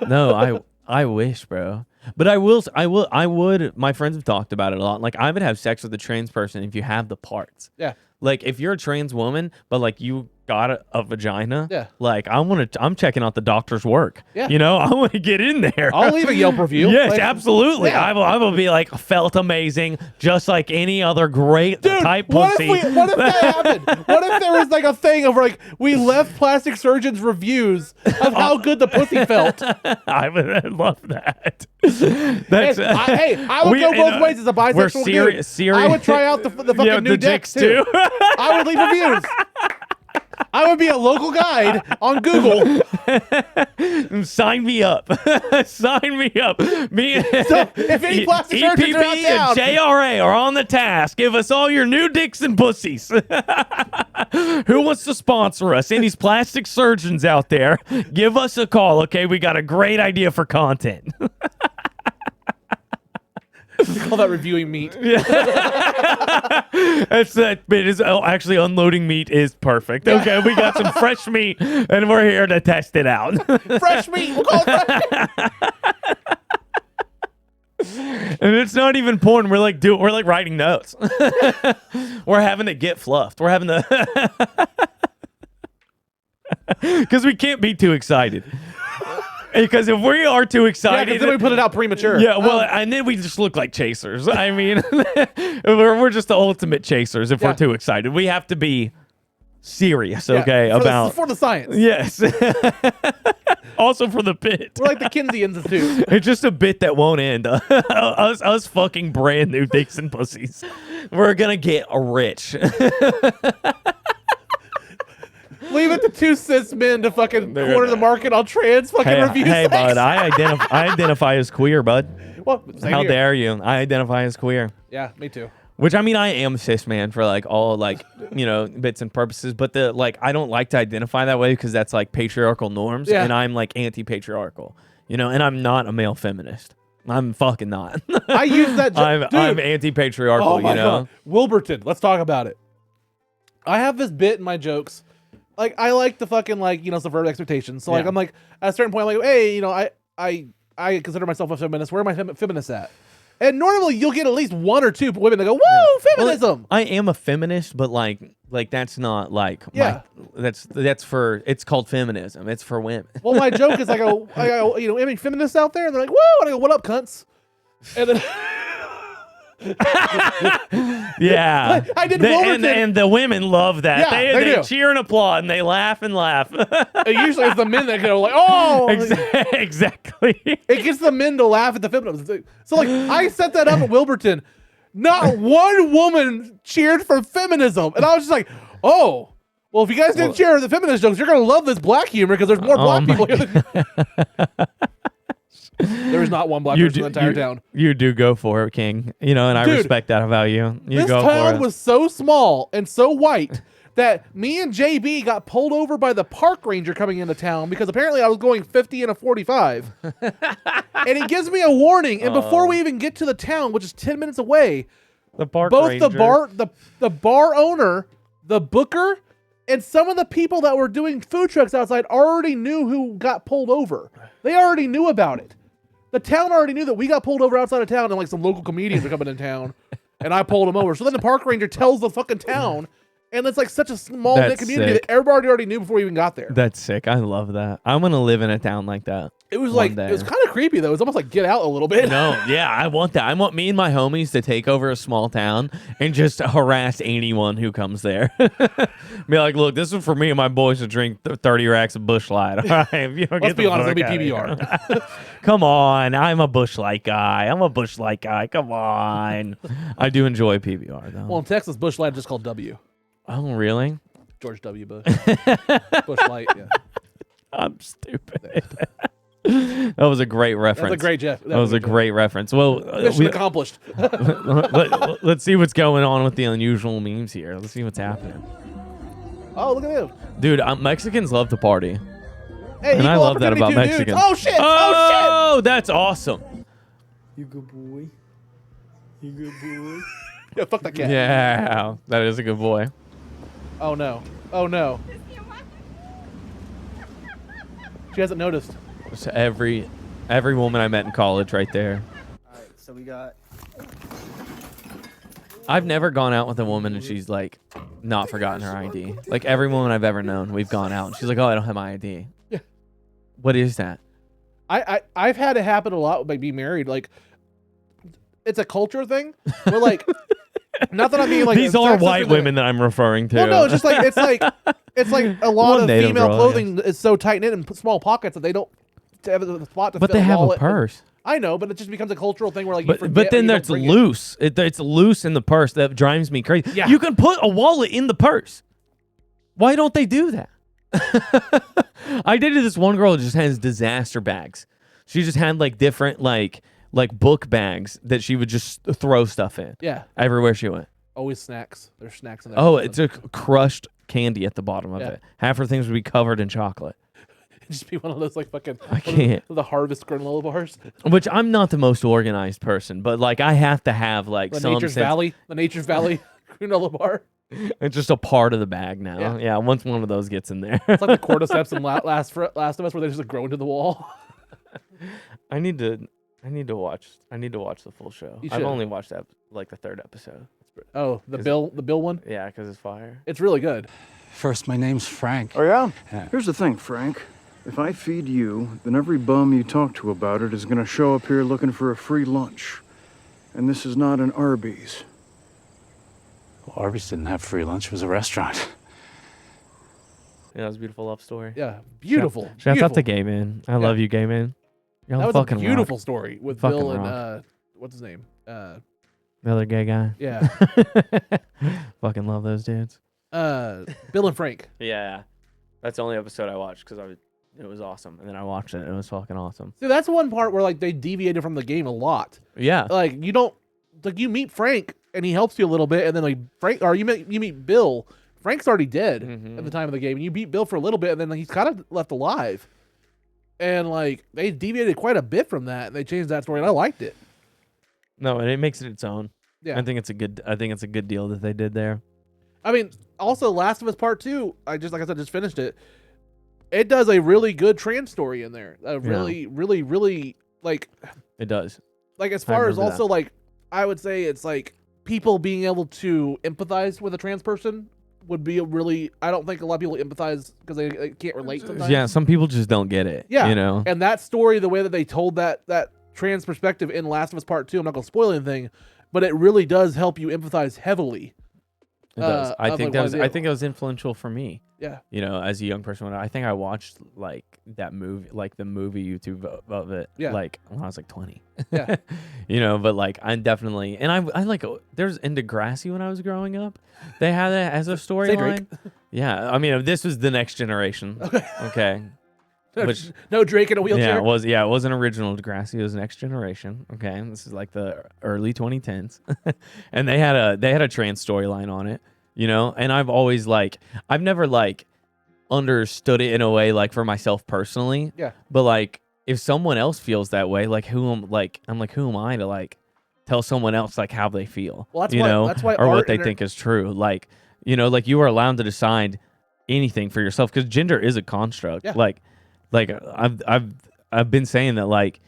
No, I wish, bro. But I would. My friends have talked about it a lot. Like, I would have sex with a trans person if you have the parts. Yeah. Like, if you're a trans woman, but like you got a vagina. Yeah. Like, I'm checking out the doctor's work. Yeah. I want to get in there. I'll leave a Yelp review. Yes, absolutely. Yeah. I will be like, felt amazing, just like any other great type pussy. What if that happened? What if there was like a thing of like we left plastic surgeons reviews of how good the pussy felt? I would love that. I would go both ways as a bisexual dude. I would try out the fucking new dicks too. I would leave reviews. I would be a local guide on Google. Sign me up. Sign me up. Me, So if any plastic surgeons are EPP out and town, JRA are on the task. Give us all your new dicks and pussies. Who wants to sponsor us? Any plastic surgeons out there? Give us a call, okay? We got a great idea for content. call that reviewing meat. That's that bit is actually unloading meat is perfect. Okay, we got some fresh meat and we're here to test it out. Fresh meat. We'll call it fresh meat. And it's not even porn. We're like writing notes. We're having to get fluffed. We're having to because we can't be too excited. Because if we are too Yeah, excited, because then we put it out premature. yeah, well, and then we just look like chasers. I mean, we're just the ultimate chasers if we're too excited. We have to be serious, okay, for the science. Yes. Also for the bit. We're like the Kinsey Institute. It's just a bit that won't end. us fucking brand new dicks and pussies. We're gonna get rich. Leave it to two cis men to fucking corner the market on trans fucking reviews. Hey, bud, I identify as queer, bud. Well, same How here. dare you? I identify as queer. Yeah, me too. Which, I mean, I am cis man for like all like, you know, bits and purposes, but the like I don't like to identify that way because that's like patriarchal norms, and I'm like anti-patriarchal, you know, and I'm not a male feminist. I'm fucking not. I use that. I'm anti-patriarchal, Oh my you know. God. Wilburton, let's talk about it. I have this bit in my jokes. Like, I like to fucking, like, you know, subvert expectations. So, like, I'm like, at a certain point, I'm like, hey, you know, I consider myself a feminist. Where are my feminists at? And normally you'll get at least one or two women that go, whoa, feminism. Well, I am a feminist, but like that's not like that's for, it's called feminism. It's for women. Well, my joke is I go, you know, any feminists out there? And they're like, whoa. And I go, what up, cunts? And then yeah, I did Wilburton. and the women love that. Yeah, they do. cheer and applaud and they laugh and laugh. Usually it's the men that go like, oh, exactly. It gets the men to laugh at the feminism. So like, I set that up at Wilburton. Not one woman cheered for feminism, and I was just like, oh. Well, if you guys didn't cheer the feminist jokes, you're gonna love this black humor because there's more black people here than There is not one black person in the entire town. You do go for it, King. You know, and I respect that about you. This town was so small and so white that me and JB got pulled over by the park ranger coming into town because apparently I was going 50 in a 45. And he gives me a warning. And before we even get to the town, which is 10 minutes away, the park both ranger. the bar owner, the booker, and some of the people that were doing food trucks outside already knew who got pulled over. They already knew about it. The town already knew that we got pulled over outside of town and like some local comedians are coming in town and I pulled them over. So then the park ranger tells the fucking town and it's like such a small knit community that everybody already knew before we even got there. That's sick. I love that. I want to live in a town like that. It was like, it was kind of creepy though. It was almost like Get Out a little bit. No, yeah, I want that. I want me and my homies to take over a small town and just harass anyone who comes there. Be like, look, this is for me and my boys to drink 30 racks of Busch Light. All right, if you don't Let's be honest, it'll be PBR. Come on, I'm a Busch Light guy. Come on. I do enjoy PBR though. Well, in Texas, Busch Light is just called W. Oh, really? George W. Bush. Busch Light, yeah. I'm stupid. That was a great reference. That's a great Jeff. That was a great reference. Well, mission accomplished. Let's see what's going on with the unusual memes here. Let's see what's happening. Oh, look at him. Dude, Mexicans love to party. Hey, and I love that about Mexicans. Dudes. Oh, shit. Oh, that's awesome. You good boy. You good boy. Yeah, fuck that cat. Yeah, that is a good boy. Oh, no. Oh, no. She hasn't noticed. So every woman I met in college right there. All right, so we got... I've never gone out with a woman and she's like not forgotten her ID. Like every woman I've ever known, we've gone out and she's like, oh, I don't have my ID. Yeah. What is that? I've had it happen a lot with like being married. Like, it's a culture thing. We're like, not that I'm being like these are white women that I'm referring to. Well, no, it's just like it's like a lot of female clothing is so tight knit and small pockets that they don't have a spot to. But fit they a have a wallet. purse. I know, but it just becomes a cultural thing where like you forget. But then you it's don't bring loose. It's loose in the purse. That drives me crazy. Yeah. You can put a wallet in the purse. Why don't they do that? I dated this one girl who just has disaster bags. She just had like different like book bags that she would just throw stuff in. Yeah. Everywhere she went. Always snacks. There's snacks in there. Oh, it's a crushed candy at the bottom of it. Half her things would be covered in chocolate. Just be one of those like fucking I can't. the Harvest granola bars. Which I'm not the most organized person, but like I have to have like The some Nature's Valley granola bar. It's just a part of the bag now. Yeah, once one of those gets in there. It's like the cordyceps in Last of Us where they just grow into the wall. I need to watch the full show. You I've should. only watched that like the 3rd episode. Oh, the Bill one? Yeah, because it's fire. It's really good. First, my name's Frank. Oh, yeah? Here's the thing, Frank. If I feed you, then every bum you talk to about it is going to show up here looking for a free lunch. And this is not an Arby's. Well, Arby's didn't have free lunch. It was a restaurant. Yeah, that was a beautiful love story. Yeah, beautiful. Shout out to Gay Man. I love you, Gay Man. Y'all that was fucking a beautiful rock. story with Fucking Bill and rock. what's his name? The other gay guy. Yeah. Fucking love those dudes. Bill and Frank. Yeah, that's the only episode I watched because it was awesome, and then I watched it. It was fucking awesome. See, that's one part where like they deviated from the game a lot. Yeah. Like you meet Frank and he helps you a little bit, and then like you meet Bill. Frank's already dead at the time of the game, and you beat Bill for a little bit, and then he's kind of left alive. And like they deviated quite a bit from that, and they changed that story, and I liked it. No, and it makes it its own. Yeah. I think it's a good deal that they did there. I mean, also Last of Us Part 2, just finished it. It does a really good trans story in there. Really like it does. Like as far as also like I would say it's like people being able to empathize with a trans person would be I don't think a lot of people empathize because they can't relate sometimes. Yeah, some people just don't get it. Yeah. You know? And that story, the way that they told that trans perspective in Last of Us Part 2, I'm not going to spoil anything, but it really does help you empathize heavily. It does. I think it was influential for me. Yeah. You know, as a young person, I think I watched like that movie, like the movie YouTube of it, like when I was like 20. Yeah. You know, but like I'm definitely, and I like, there's in Degrassi when I was growing up, they had it as a storyline. Yeah. I mean, this was the next generation. Okay. No Drake in a wheelchair. It wasn't original Degrassi. It was Next Generation. Okay, this is like the early 2010s, and they had a trans storyline on it. You know, and I've never like understood it in a way like for myself personally. Yeah. But like if someone else feels that way, like who am I to like tell someone else like how they feel? Well, that's why or what they think is true. Like you know, like you are allowed to decide anything for yourself because gender is a construct. Yeah. Like I've been saying that like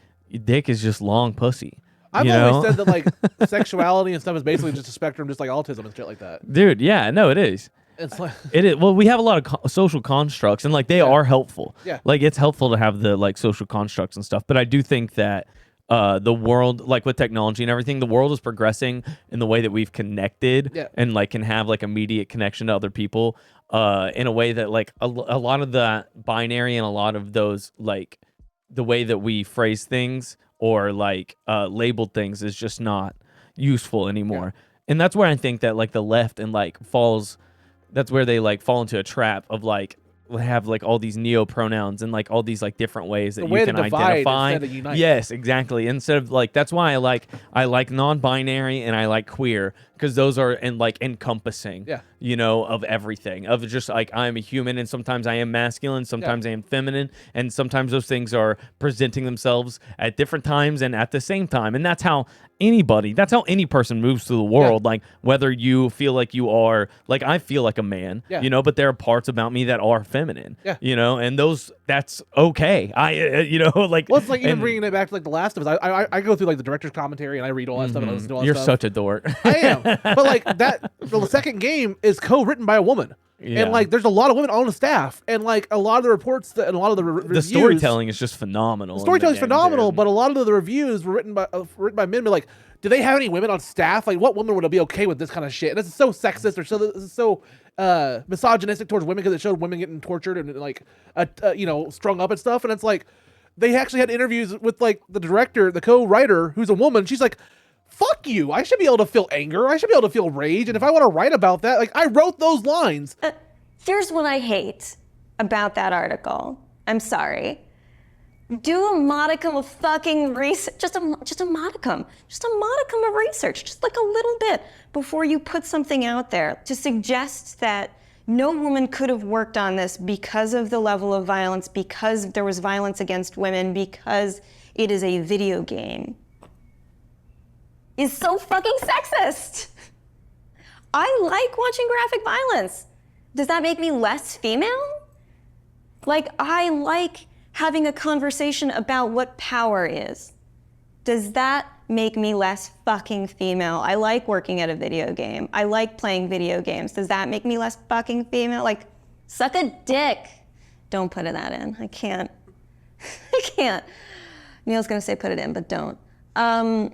dick is just long pussy. I've always said that like sexuality and stuff is basically just a spectrum, just like autism and shit like that. Dude, yeah, no, it is. It's like it is. Well, we have a lot of social constructs, and like they are helpful. Yeah, like it's helpful to have the like social constructs and stuff. But I do think that the world, like with technology and everything, the world is progressing in the way that we've connected and like can have like immediate connection to other people in a way that like a lot of the binary and a lot of those like the way that we phrase things or like labeled things is just not useful anymore. And that's where I think that like the left and like that's where they like fall into a trap of like have like all these neo pronouns and like all these like different ways that you can identify. Yes, exactly. Instead of like that's why I like non-binary and I like queer because those are encompassing. Yeah. You know, of everything. Of just like I'm a human and sometimes I am masculine, sometimes I am feminine, and sometimes those things are presenting themselves at different times and at the same time. And that's how any person moves through the world. Like whether you feel like you are like I feel like a man, you know, but there are parts about me that are feminine. Yeah. You know, and that's okay. Well, it's like even bringing it back to like The Last of Us. I go through like the director's commentary and I read all that stuff and I listen to all that You're stuff. such a dork. I am. But like the second game is co-written by a woman. Yeah. And like there's a lot of women on the staff and like a lot of the reports and a lot of the reviews. The storytelling is just phenomenal. The storytelling is phenomenal, but a lot of the reviews were written by men. But like, do they have any women on staff? Like, what woman would be okay with this kind of shit? And this is so sexist or this is so misogynistic towards women because it showed women getting tortured and like strung up and stuff. And it's like they actually had interviews with like the director, the co-writer, who's a woman. She's like, fuck you. I should be able to feel anger. I should be able to feel rage. And if I want to write about that, like I wrote those lines Here's what I hate about that article. I'm sorry. Do a modicum of fucking research, just a modicum of research, just like a little bit before you put something out there to suggest that no woman could have worked on this because of the level of violence, because there was violence against women, because it is a video game, is so fucking sexist. I like watching graphic violence. Does that make me less female? Like, I like having a conversation about what power is. Does that make me less fucking female? I like working at a video game. I like playing video games. Does that make me less fucking female? Like, suck a dick. Don't put that in. I can't. I can't. Neil's gonna say put it in, but don't. I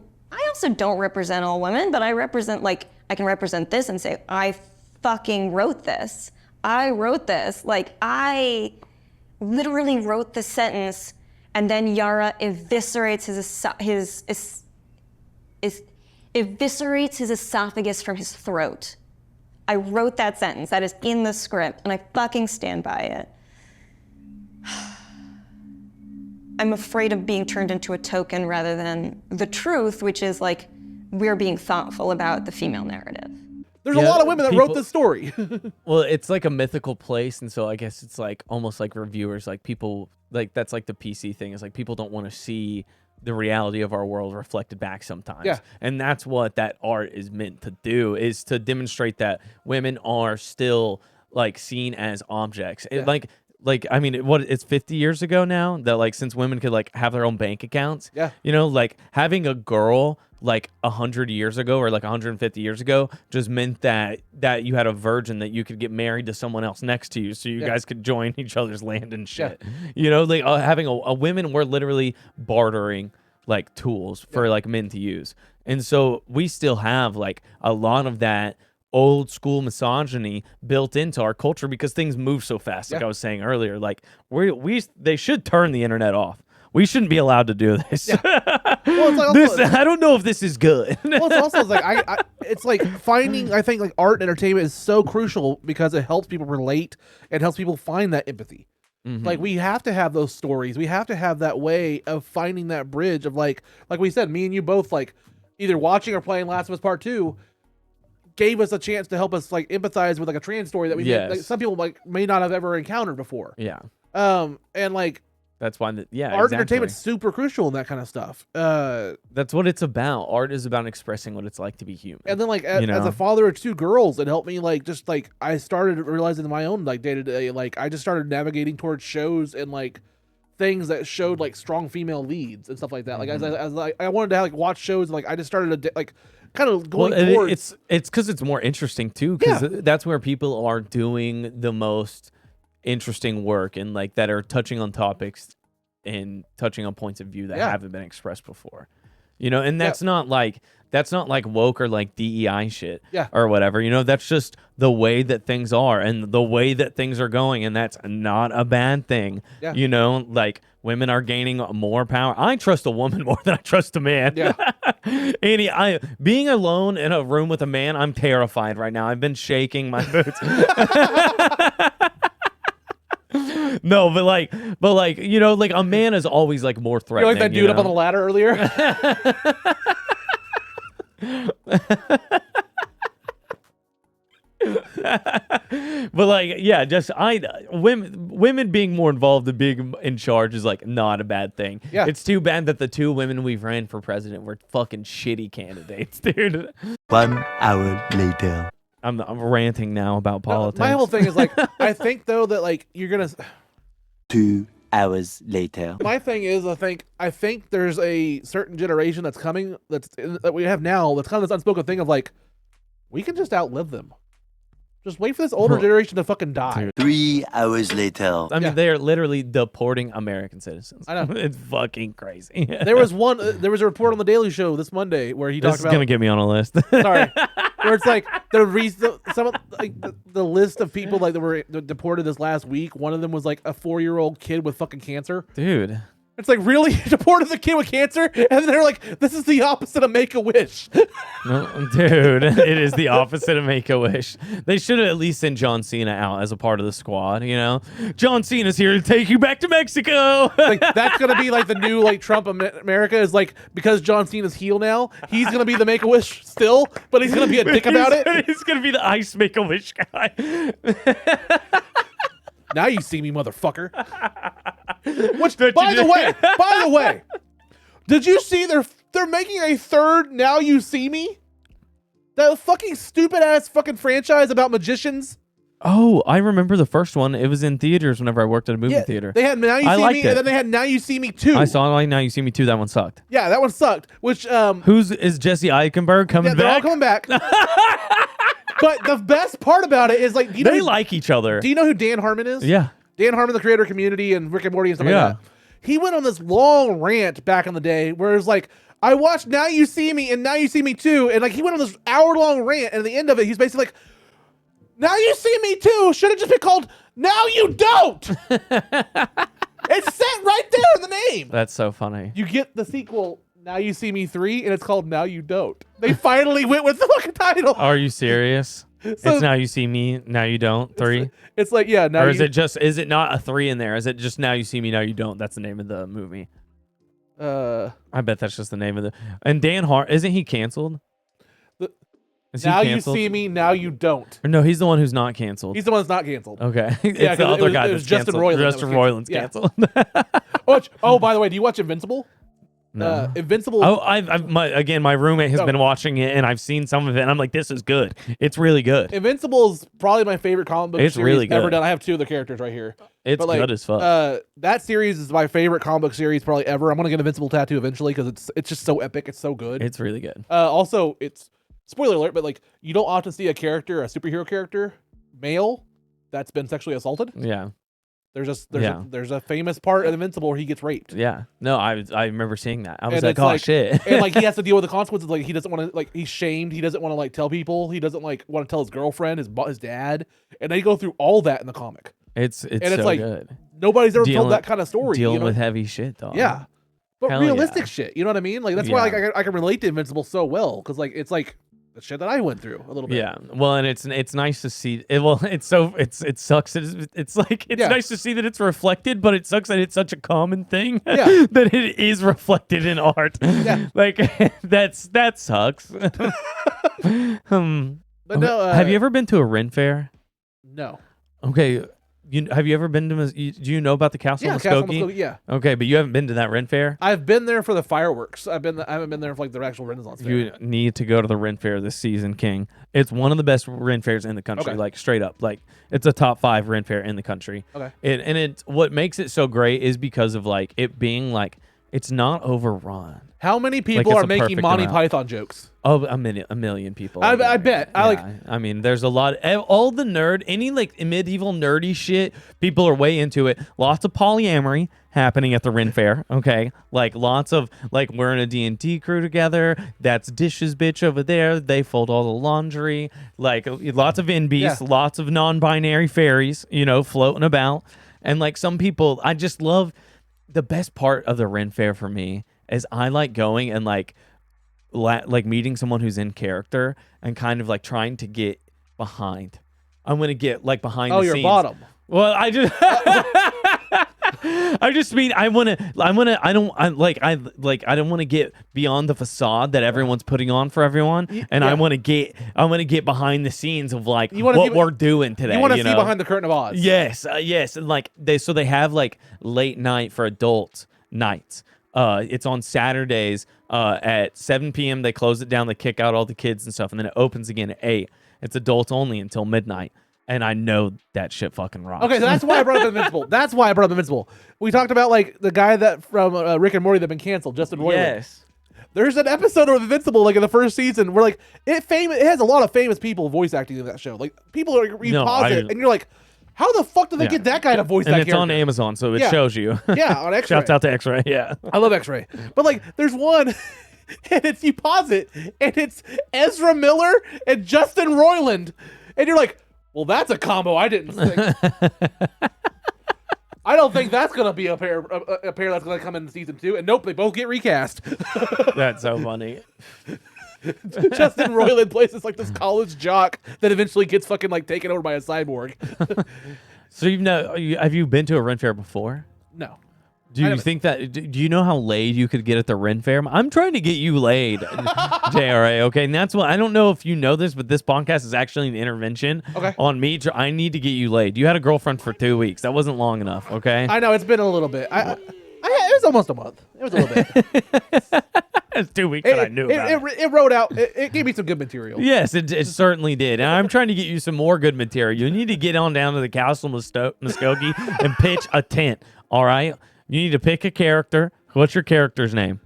also don't represent all women, but I represent, like, I can represent this and say, I fucking wrote this. I wrote this. Like, I literally wrote the sentence, and then Yara eviscerates eviscerates his esophagus from his throat. I wrote that sentence. That is in the script, and I fucking stand by it. I'm afraid of being turned into a token rather than the truth, which is like, we're being thoughtful about the female narrative. There's a lot of women that wrote this story. Well, it's like a mythical place, and so I guess it's like almost like reviewers, like people, like that's like the PC thing, is like people don't want to see the reality of our world reflected back sometimes. Yeah. And that's what that art is meant to do, is to demonstrate that women are still like seen as objects. Yeah. Like, I mean, it's 50 years ago now that, like, since women could, like, have their own bank accounts. Yeah. You know, like, having a girl, like, 100 years ago or, like, 150 years ago just meant that you had a virgin that you could get married to someone else next to you so you guys could join each other's land and shit. Yeah. You know, like, having a women were literally bartering, like, tools for, like, men to use. And so we still have, like, a lot of that old school misogyny built into our culture because things move so fast. Like I was saying earlier, like they should turn the internet off. We shouldn't be allowed to do this. Yeah. Well, it's like also, I don't know if this is good. Well, it's also like it's like finding. I think like art and entertainment is so crucial because it helps people relate and helps people find that empathy. Mm-hmm. Like we have to have those stories. We have to have that way of finding that bridge of like we said, me and you both like either watching or playing Last of Us Part 2. Gave us a chance to help us like empathize with like a trans story that we like, some people like may not have ever encountered before. Yeah. And like that's why art and entertainment's super crucial in that kind of stuff. That's what it's about. Art is about expressing what it's like to be human. And then like as a father of two girls, it helped me like just like I started realizing in my own like day to day, like I just started navigating towards shows and like things that showed like strong female leads and stuff like that. Like as I wanted to like watch shows, and, like I just started to like kind of going towards. It's because it's more interesting too, because that's where people are doing the most interesting work and like that are touching on topics and touching on points of view that haven't been expressed before. You know, and that's not like woke or like DEI shit or whatever. You know, that's just the way that things are and the way that things are going, and that's not a bad thing. Yeah. You know, like women are gaining more power. I trust a woman more than I trust a man. Yeah. Being alone in a room with a man, I'm terrified right now. I've been shaking my boots. No, but like, you know, like a man is always like more threatening. You're like that dude up on the ladder earlier. But like, yeah, just women being more involved and being in charge is like not a bad thing. Yeah. It's too bad that the two women we've ran for president were fucking shitty candidates, dude. 1 hour later. I'm ranting now about politics. My whole thing is like, I think though that like you're gonna 2 hours later. My thing is, I think there's a certain generation that's coming that we have now that's kind of this unspoken thing of like, we can just outlive them. Just wait for this older generation to fucking die. 3 hours later. I mean, they're literally deporting American citizens. I know. It's fucking crazy. There was a report on the Daily Show this Monday where he talked about. This is gonna get me on a list. Sorry. Where it's like the list of people like that were deported this last week. One of them was like a 4-year-old kid with fucking cancer. Dude. It's like, really? You deported the kid with cancer? And they're like, this is the opposite of Make-A-Wish. No, dude, it is the opposite of Make-A-Wish. They should have at least sent John Cena out as a part of the squad, you know? John Cena's here to take you back to Mexico. Like, that's going to be like the new like Trump America is like, because John Cena's heel now, he's going to be the Make-A-Wish still, but he's going to be a dick about it. He's going to be the ice Make-A-Wish guy. Now you see me, motherfucker. Which, by the way, did you see they're making a third Now You See Me? That fucking stupid ass fucking franchise about magicians. Oh, I remember the first one. It was in theaters whenever I worked at a movie theater. They had Now You See Me, and then they had Now You See Me 2. I saw Now You See Me 2. That one sucked. Yeah, that one sucked. Which is Jesse Eichenberg coming they're all back? coming back. But the best part about it is like, they like each other. Do you know who Dan Harmon is? Yeah. Dan Harmon, the creator of Community and Rick and Morty and stuff like that. He went on this long rant back in the day where it was like, I watched Now You See Me and Now You See Me Too, and like he went on this hour-long rant, and at the end of it, he's basically like, Now You See Me Too should have just been called Now You Don't. It's set right there in the name. That's so funny. You get the sequel, Now You See Me 3, and it's called Now You Don't. They finally went with the fucking title. Are you serious? It's Now You See Me, Now You Don't, 3? It's like, yeah, now or is it not a 3 in there? Is it just Now You See Me, Now You Don't? That's the name of the movie. I bet that's just the name of the... And Dan Hart, isn't he canceled? Is Now he canceled? You See Me, Now You Don't. Or no, he's the one who's not canceled. He's the one that's not canceled. Okay. Yeah, it's the other guy it that's was Justin canceled. Roiland. Justin Roiland's canceled. Oh, by the way, do you watch Invincible? No. Invincible. Oh, my roommate has been watching it, and I've seen some of it, and I'm like, this is good. It's really good. Invincible is probably my favorite comic book It's series really good. ever done. I have 2 of the characters right here. It's good as fuck. That series is my favorite comic book series probably ever. I'm gonna get an Invincible tattoo eventually because it's just so epic. It's so good. It's really good. Also, it's spoiler alert, but like you don't often see a superhero character, male, that's been sexually assaulted. Yeah. There's a famous part of Invincible where he gets raped. Yeah. No, I remember seeing that. I was And like, oh, shit. And like he has to deal with the consequences. Like he doesn't want to, like he's shamed. He doesn't want to like tell people. He doesn't like want to tell his girlfriend, his dad. And they go through all that in the comic. It's so like good. Nobody's ever told that kind of story. Dealing with heavy shit, dog. Yeah. But Hell realistic shit. You know what I mean? Like that's why like, I can relate to Invincible so well because like it's like the shit that I went through a little bit. Yeah. Well, and it's nice to see it. Well, it sucks. It's nice to see that it's reflected, but it sucks that it's such a common thing that it is reflected in art. Yeah. Like that sucks. But no, have you ever been to a Ren fair? No. Okay. Have you ever been to? Do you know about the Castle Muskogee? Yeah. Okay, but you haven't been to that Ren fair. I've been there for the fireworks. I haven't been there for like the actual Renaissance fair. You need to go to the Ren fair this season, King. It's one of the best Ren fairs in the country. Okay. Like straight up, like it's a top 5 Ren fair in the country. Okay. It's what makes it so great is because of like it being like it's not overrun. How many people are making Monty Python jokes? Oh, a million people. I bet. I mean, there's a lot. All the any like medieval nerdy shit. People are way into it. Lots of polyamory happening at the Ren Fair. Okay, like lots of like we're in a D&D crew together. That's Dishes bitch over there. They fold all the laundry. Like lots of NBs, lots of non-binary fairies. You know, floating about. And like some people, I just love. The best part of the Ren Fair for me is I like going and like meeting someone who's in character and kind of like trying to get behind. I'm gonna get like behind the scenes. Oh, your bottom. Well, I just I just mean I don't want to get beyond the facade that everyone's putting on for everyone, and I want to get behind the scenes of like what we're doing today. You want to see behind the curtain of Oz. Yes, yes, and like they have like late night for adult nights. It's on Saturdays at 7 p.m. They close it down. They kick out all the kids and stuff, and then it opens again at 8. It's adults only until midnight. And I know that shit fucking rocks. Okay, so that's why I brought up Invincible. We talked about like the guy that from Rick and Morty that been canceled, Justin Roiland. Yes. There's an episode of Invincible like in the first season where like it has a lot of famous people voice acting in that show. Like people are pause it and you're like, how the fuck did they get that guy to voice that character? And it's on Amazon, so it shows you. Yeah, on X-Ray. Shouts out to X-Ray. Yeah, I love X-Ray. But like, there's one. And it's you pause it, and it's Ezra Miller and Justin Roiland, and you're like, well, that's a combo I didn't think. I don't think that's gonna be a pair that's gonna come in season 2. And nope, they both get recast. That's so funny. Justin Roiland plays this like this college jock that eventually gets fucking like taken over by a cyborg. So have you been to a Ren Fair before? No. Do you think that? Do you know how laid you could get at the Ren Fair? I'm trying to get you laid, JRA. Okay, and that's what I don't know if you know this, but this podcast is actually an intervention on me. I need to get you laid. You had a girlfriend for 2 weeks. That wasn't long enough. Okay. I know it's been a little bit. It was almost a month. It was a little bit. It's 2 weeks that I knew about it. It wrote out. It gave me some good material. Yes, it certainly did. And I'm trying to get you some more good material. You need to get on down to the Castle Muskogee and pitch a tent. All right. You need to pick a character. What's your character's name?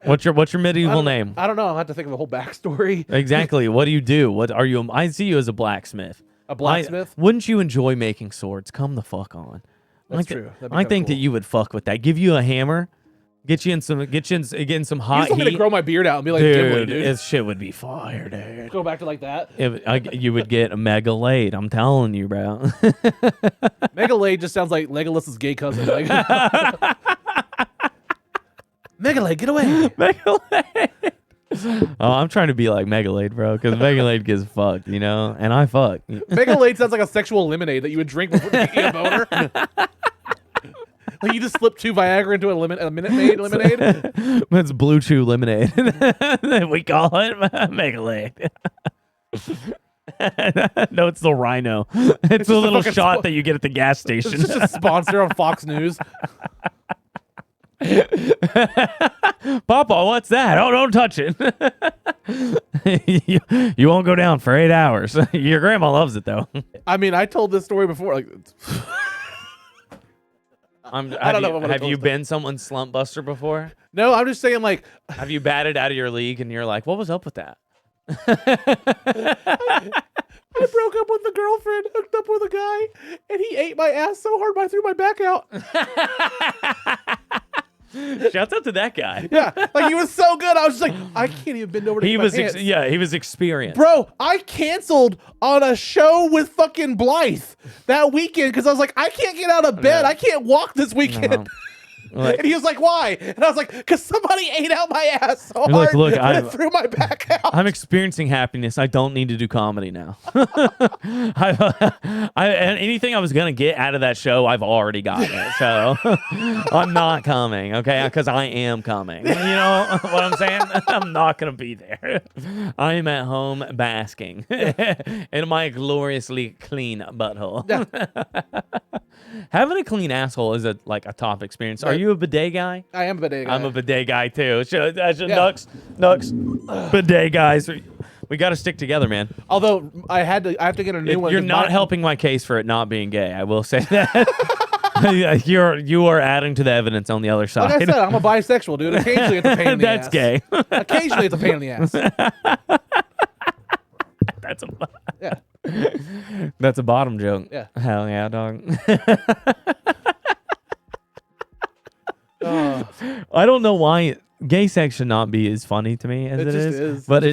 What's your medieval name? I don't know. I'll have to think of the whole backstory. Exactly. What do you do? What are you? I see you as a blacksmith. A blacksmith? Wouldn't you enjoy making swords? Come the fuck on. That's true. I think that you would fuck with that. Give you a hammer. Get you in some hot you just heat. want me to grow my beard out and be like Gimli, dude. This shit would be fire, dude. Go back to like that. You would get a mega laid. I'm telling you, bro. Mega laid just sounds like Legolas's gay cousin. Like, Mega laid, get away. Mega laid. Oh, I'm trying to be like Mega laid, bro, because Mega laid gets fucked, you know, and I fuck. Mega laid sounds like a sexual lemonade that you would drink before you eat a boner. Like you just slip 2 Viagra into a Minute Maid lemonade. That's Blue Chew lemonade. We call it Mega Laid. No, it's the Rhino. It's a little shot that you get at the gas station. It's just a sponsor on Fox News. Papa, what's that? Oh, don't touch it. You won't go down for 8 hours. Your grandma loves it, though. I mean, I told this story before. Like, I don't know. Have you been someone's slump buster before? No, I'm just saying, like, have you batted out of your league and you're like, what was up with that? I broke up with a girlfriend, hooked up with a guy, and he ate my ass so hard I threw my back out. Shouts out to that guy. Yeah, like he was so good. I was just like, I can't even bend over to he get was my pants. he was experienced. Bro, I canceled on a show with fucking Blythe that weekend because I was like, I can't get out of bed. I can't walk this weekend. No. Like, and he was like, why? And I was like, because somebody ate out my ass so hard like, look, I threw my back out. I'm experiencing happiness. I don't need to do comedy now. And anything I was going to get out of that show, I've already got it. So I'm not coming, okay? Because I am coming. You know what I'm saying? I'm not going to be there. I am at home basking in my gloriously clean butthole. Yeah. Having a clean asshole is a top experience. Are you a bidet guy? I am a bidet guy. I'm a bidet guy too. Nux, bidet guys. We got to stick together, man. Although I have to get a new one. You're not helping my case for it not being gay. I will say that. You are adding to the evidence on the other side. Like I said, I'm a bisexual, dude. Occasionally it's a pain in the ass. That's gay. Occasionally it's a pain in the ass. That's a yeah. That's a bottom joke. Yeah. Hell yeah, dog. I don't know why gay sex should not be as funny to me as it is. But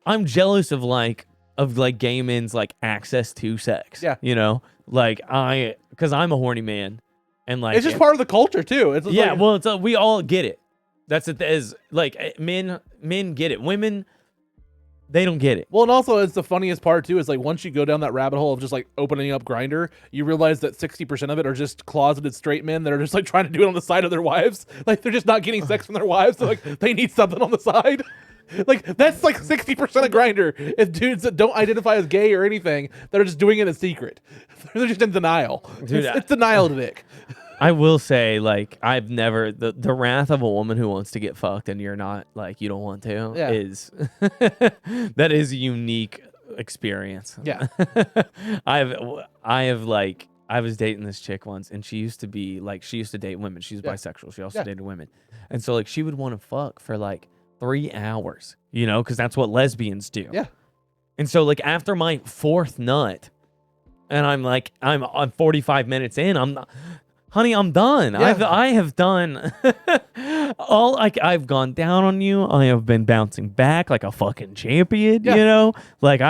I'm jealous of gay men's like access to sex. Yeah. You know, because I'm a horny man, and like it's just part of the culture too. It's yeah. Well, we all get it. That's it. Is like men get it. Women, they don't get it. Well, and also it's the funniest part too is like once you go down that rabbit hole of just like opening up Grindr, you realize that 60% of it are just closeted straight men that are just like trying to do it on the side of their wives. Like they're just not getting sex from their wives, so like they need something on the side. Like that's like 60% of Grindr is dudes that don't identify as gay or anything that are just doing it in secret. They're just in denial. Dude, it's denial to dick. I will say, like, I've never the wrath of a woman who wants to get fucked and you're not, like, you don't want to is that is a unique experience. Yeah. I was dating this chick once and she used to date women. She's bisexual. She also dated women. And so like she would want to fuck for like 3 hours, you know, because that's what lesbians do. Yeah. And so like after my 4th nut, and I'm 45 minutes in, honey, I'm done. Yeah. I have done. I've gone down on you. I have been bouncing back like a fucking champion. Yeah. You know, like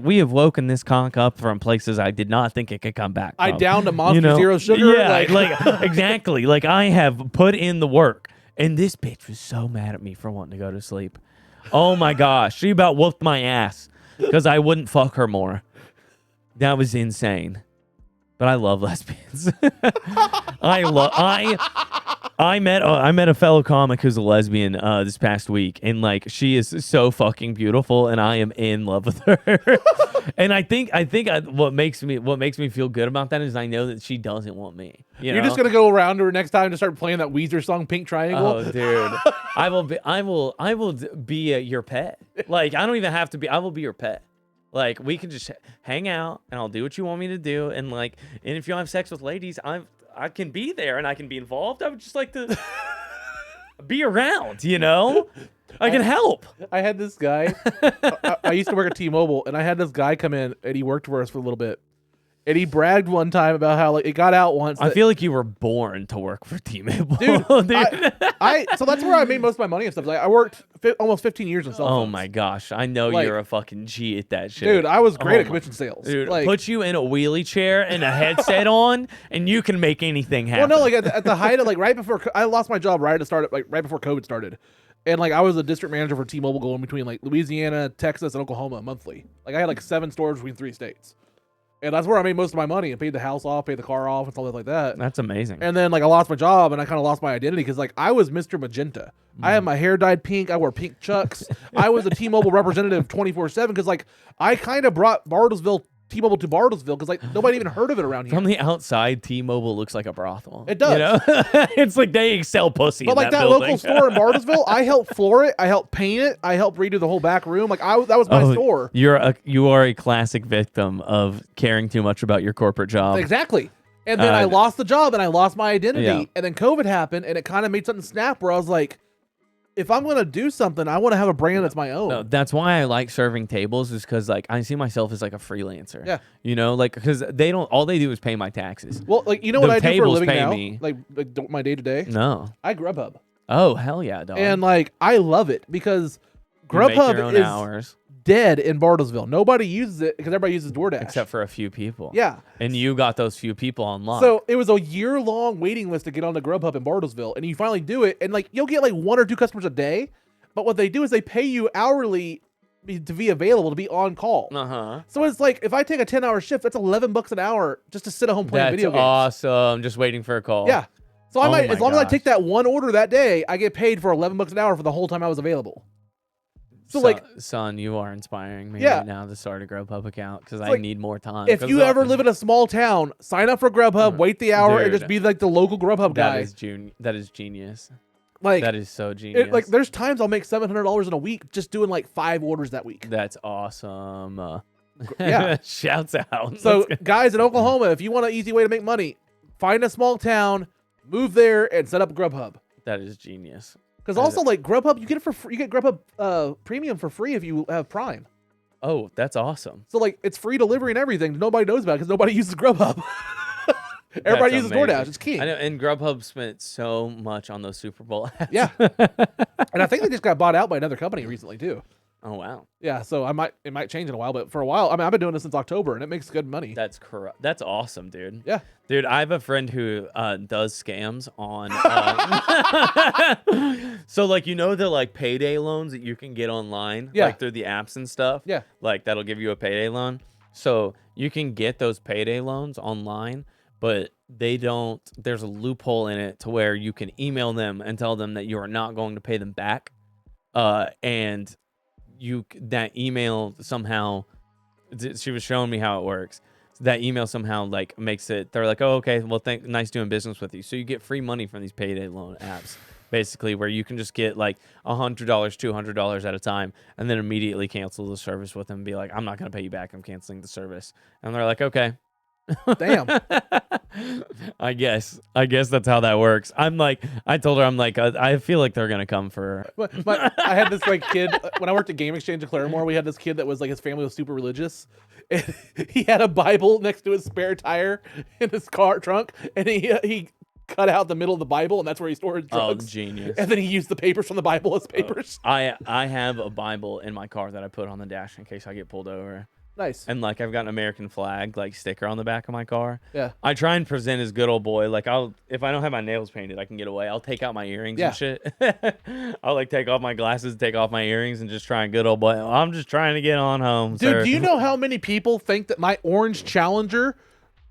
we have woken this conch up from places I did not think it could come back. I from. downed a Monster You know? Zero sugar. Yeah, like exactly. Like I have put in the work, and this bitch was so mad at me for wanting to go to sleep. Oh my gosh, she about whooped my ass because I wouldn't fuck her more. That was insane. But I love lesbians. I met a fellow comic who's a lesbian this past week, and like she is so fucking beautiful, and I am in love with her. And I think what makes me feel good about that is I know that she doesn't want me. You're just gonna go around to her next time to start playing that Weezer song, Pink Triangle. Oh, dude, I will be your pet. Like I don't even have to be. I will be your pet. Like we can just hang out, and I'll do what you want me to do, and if you have sex with ladies, I can be there and I can be involved. I would just like to be around, you know? I can help. I had this guy. I used to work at T-Mobile, and I had this guy come in, and he worked for us for a little bit. And he bragged one time about how it got out once. I feel like you were born to work for T-Mobile. Dude. So that's where I made most of my money and stuff. Like I worked almost 15 years in cell phones. Oh my gosh. I know you're a fucking G at that shit. Dude, I was great at commission sales. Dude, put you in a wheelie chair and a headset on, and you can make anything happen. Well, no, like at the height of right before I lost my job right at the start, right before COVID started. And I was a district manager for T-Mobile going between Louisiana, Texas, and Oklahoma monthly. I had 7 stores between 3 states. And that's where I made most of my money and paid the house off, paid the car off, and stuff like that. That's amazing. And then I lost my job and I kind of lost my identity because I was Mr. Magenta. I had my hair dyed pink. I wore pink chucks. I was a T-Mobile representative 24/7 because I kind of brought T-Mobile to Bartlesville because nobody even heard of it around here. From the outside, T-Mobile looks like a brothel. It does. You know? It's like they sell pussy. But in that building. local store in Bartlesville, I helped floor it. I helped paint it. I helped redo the whole back room. That was my store. You are a classic victim of caring too much about your corporate job. Exactly. And then I lost the job and I lost my identity. Yeah. And then COVID happened and it kind of made something snap where I was like, if I'm going to do something, I want to have a brand that's my own. No, that's why I like serving tables is because I see myself as a freelancer. Yeah. You know, because all they do is pay my taxes. Well, you know what I do for a living now? My day to day? No. I Grubhub. Oh, hell yeah, dog. And I love it because You make your Grubhub own is hours. dead in Bartlesville. Nobody uses it because everybody uses DoorDash. Except for a few people. Yeah. And you got those few people online. So it was a year-long waiting list to get onto Grubhub in Bartlesville, and you finally do it, and you'll get 1 or 2 customers a day. But what they do is they pay you hourly to be available, to be on call. Uh-huh. So it's if I take a 10-hour shift, that's $11 an hour just to sit at home playing video games. Awesome. Just waiting for a call. Yeah. So as long as I gosh. take that one order that day, I get paid for $11 an hour for the whole time I was available. So son, you are inspiring me Yeah. right now to start a Grubhub account because I like, need more time. if you ever live in a small town, sign up for Grubhub, wait the hour, and Dude. just be the local Grubhub guy. That is genius. That is so genius. There's times I'll make $700 in a week just doing 5 orders that week. That's awesome. Yeah. Shouts out. So guys in Oklahoma, if you want an easy way to make money, find a small town, move there, and set up Grubhub. That is genius. Because also Grubhub, you get it for free. You get Grubhub Premium for free if you have Prime. Oh, that's awesome. So it's free delivery and everything. Nobody knows about it because nobody uses Grubhub. Everybody uses DoorDash. It's king. I know, and Grubhub spent so much on those Super Bowl ads. Yeah. And I think they just got bought out by another company recently too. Oh wow. Yeah, so it might change in a while, but for a while, I've been doing this since October, and it makes good money. That's correct. That's awesome, dude. Yeah, dude. I have a friend who does scams on. So the payday loans that you can get online, through the apps and stuff. Yeah, that'll give you a payday loan. So you can get those payday loans online, but they don't. There's a loophole in it to where you can email them and tell them that you are not going to pay them back, and that email somehow, she was showing me how it works. That email somehow makes it, they're like, oh, okay, well, nice doing business with you. So you get free money from these payday loan apps, basically, where you can just get $100, $200 at a time, and then immediately cancel the service with them and be like, I'm not going to pay you back. I'm canceling the service. And they're like, okay. Damn. I guess that's how that works. I told her, I feel like they're gonna come for her. I had this kid when I worked at Game Exchange in Claremore. We had this kid that was his family was super religious, and he had a Bible next to his spare tire in his car trunk, and he cut out the middle of the Bible, and that's where he stored drugs. Oh, genius. And then he used the papers from the Bible as papers. I have a Bible in my car that I put on the dash in case I get pulled over. Nice. And like I've got an American flag like sticker on the back of my car. Yeah. I try and present as good old boy. Like if I don't have my nails painted, I can get away. I'll take out my earrings and shit. I'll like take off my glasses, take off my earrings, and just try and good old boy. I'm just trying to get on home. Dude, sir. do you know how many people think that my orange Challenger,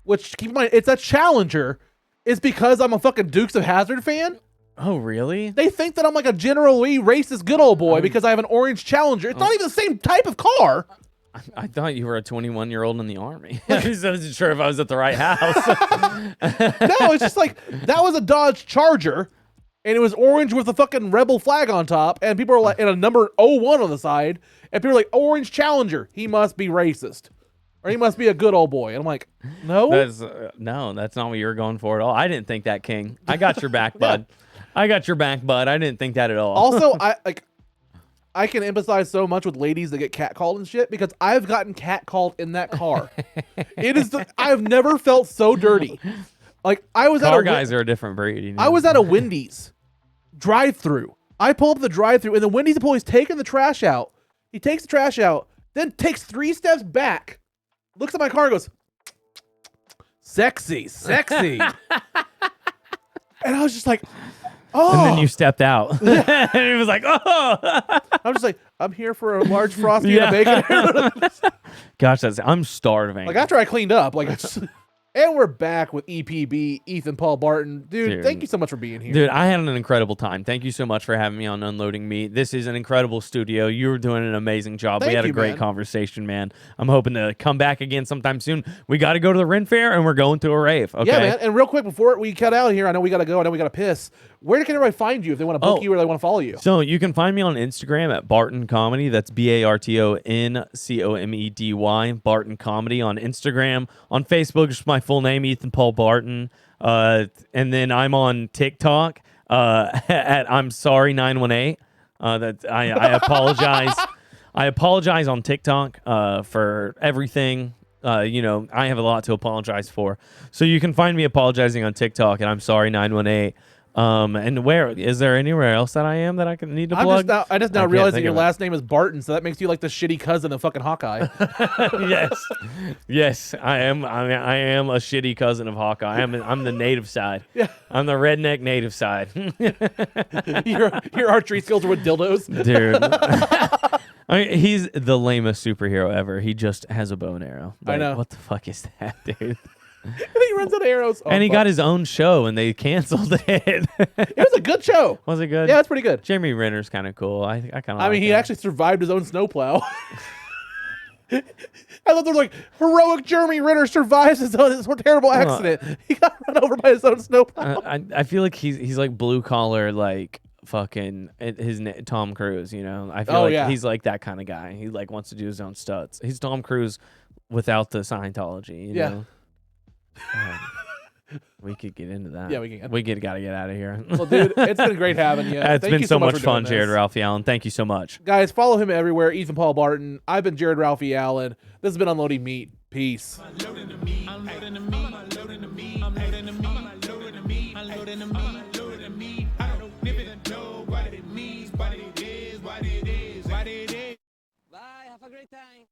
which keep in mind it's a Challenger, is because I'm a fucking Dukes of Hazzard fan? Oh, really? They think that I'm like a General Lee racist good old boy because I have an orange Challenger. It's not even the same type of car. I thought you were a 21-year-old in the Army. I wasn't sure if I was at the right house. No, it's just like, that was a Dodge Charger, and it was orange with a fucking rebel flag on top, and people are like, and a number 01 on the side, and people are like, orange Challenger, he must be racist. Or he must be a good old boy. And I'm like, no. No, that's not what you were going for at all. I didn't think that, King. I got your back, bud. I got your back, bud. I didn't think that at all. Also, I can empathize so much with ladies that get catcalled and shit because I've gotten catcalled in that car. I've never felt so dirty. Like I was car guys are a different breed. You know? I was at a Wendy's drive-through. I pull up the drive-through and the Wendy's employee's taking the trash out. He takes the trash out, then takes 3 steps back, looks at my car and goes, sexy. And I was just like, oh. And then you stepped out. And he was like, oh. I'm just like, I'm here for a large Frosty and a bacon. Gosh, I'm starving. Like after I cleaned up, like it's and we're back with EPB, Ethan Paul Barton. Dude, thank you so much for being here. Dude, I had an incredible time. Thank you so much for having me on Unloading Meat. This is an incredible studio. You were doing an amazing job. We had a great conversation, man. I'm hoping to come back again sometime soon. We got to go to the Ren Fair, and we're going to a rave. Okay? Yeah, man. And real quick, before we cut out here, I know we got to go. I know we got to piss. Where can everybody find you if they want to book you or they want to follow you? So you can find me on Instagram at Barton Comedy. That's BartonComedy. Barton Comedy on Instagram. On Facebook, just my full name, Ethan Paul Barton. And then I'm on TikTok at I'm sorry 918. I apologize. I apologize on TikTok for everything. You know, I have a lot to apologize for. So you can find me apologizing on TikTok at I'm sorry 918. And where is there anywhere else that I am that I need to plug? I just now realized that your last name is Barton, so that makes you like the shitty cousin of fucking Hawkeye. Yes, I am. I am a shitty cousin of Hawkeye. I'm the native side. Yeah, I'm the redneck native side. Your archery skills are with dildos, dude. I mean, he's the lamest superhero ever. He just has a bow and arrow. Like, I know. What the fuck is that, dude? And he runs out of arrows. And he got his own show, and they canceled it. It was a good show. Was it good? Yeah, it's pretty good. Jeremy Renner's kind of cool. I kind of. I mean, he actually survived his own snowplow. I thought there was like heroic Jeremy Renner survives his terrible accident. He got run over by his own snowplow. I feel like he's like blue collar, like fucking Tom Cruise. You know, I feel he's like that kind of guy. He like wants to do his own stunts. He's Tom Cruise without the Scientology. You know? We could get into that. Yeah, we can. We gotta get out of here. Well, dude, it's been great having you. It's Thank been you so much much for fun, doing Jared this. Ralphie Allen. Thank you so much. Guys, follow him everywhere. Ethan Paul Barton. I've been Jared Ralphie Allen. This has been Unloading Meat. Peace. Bye. Have a great time.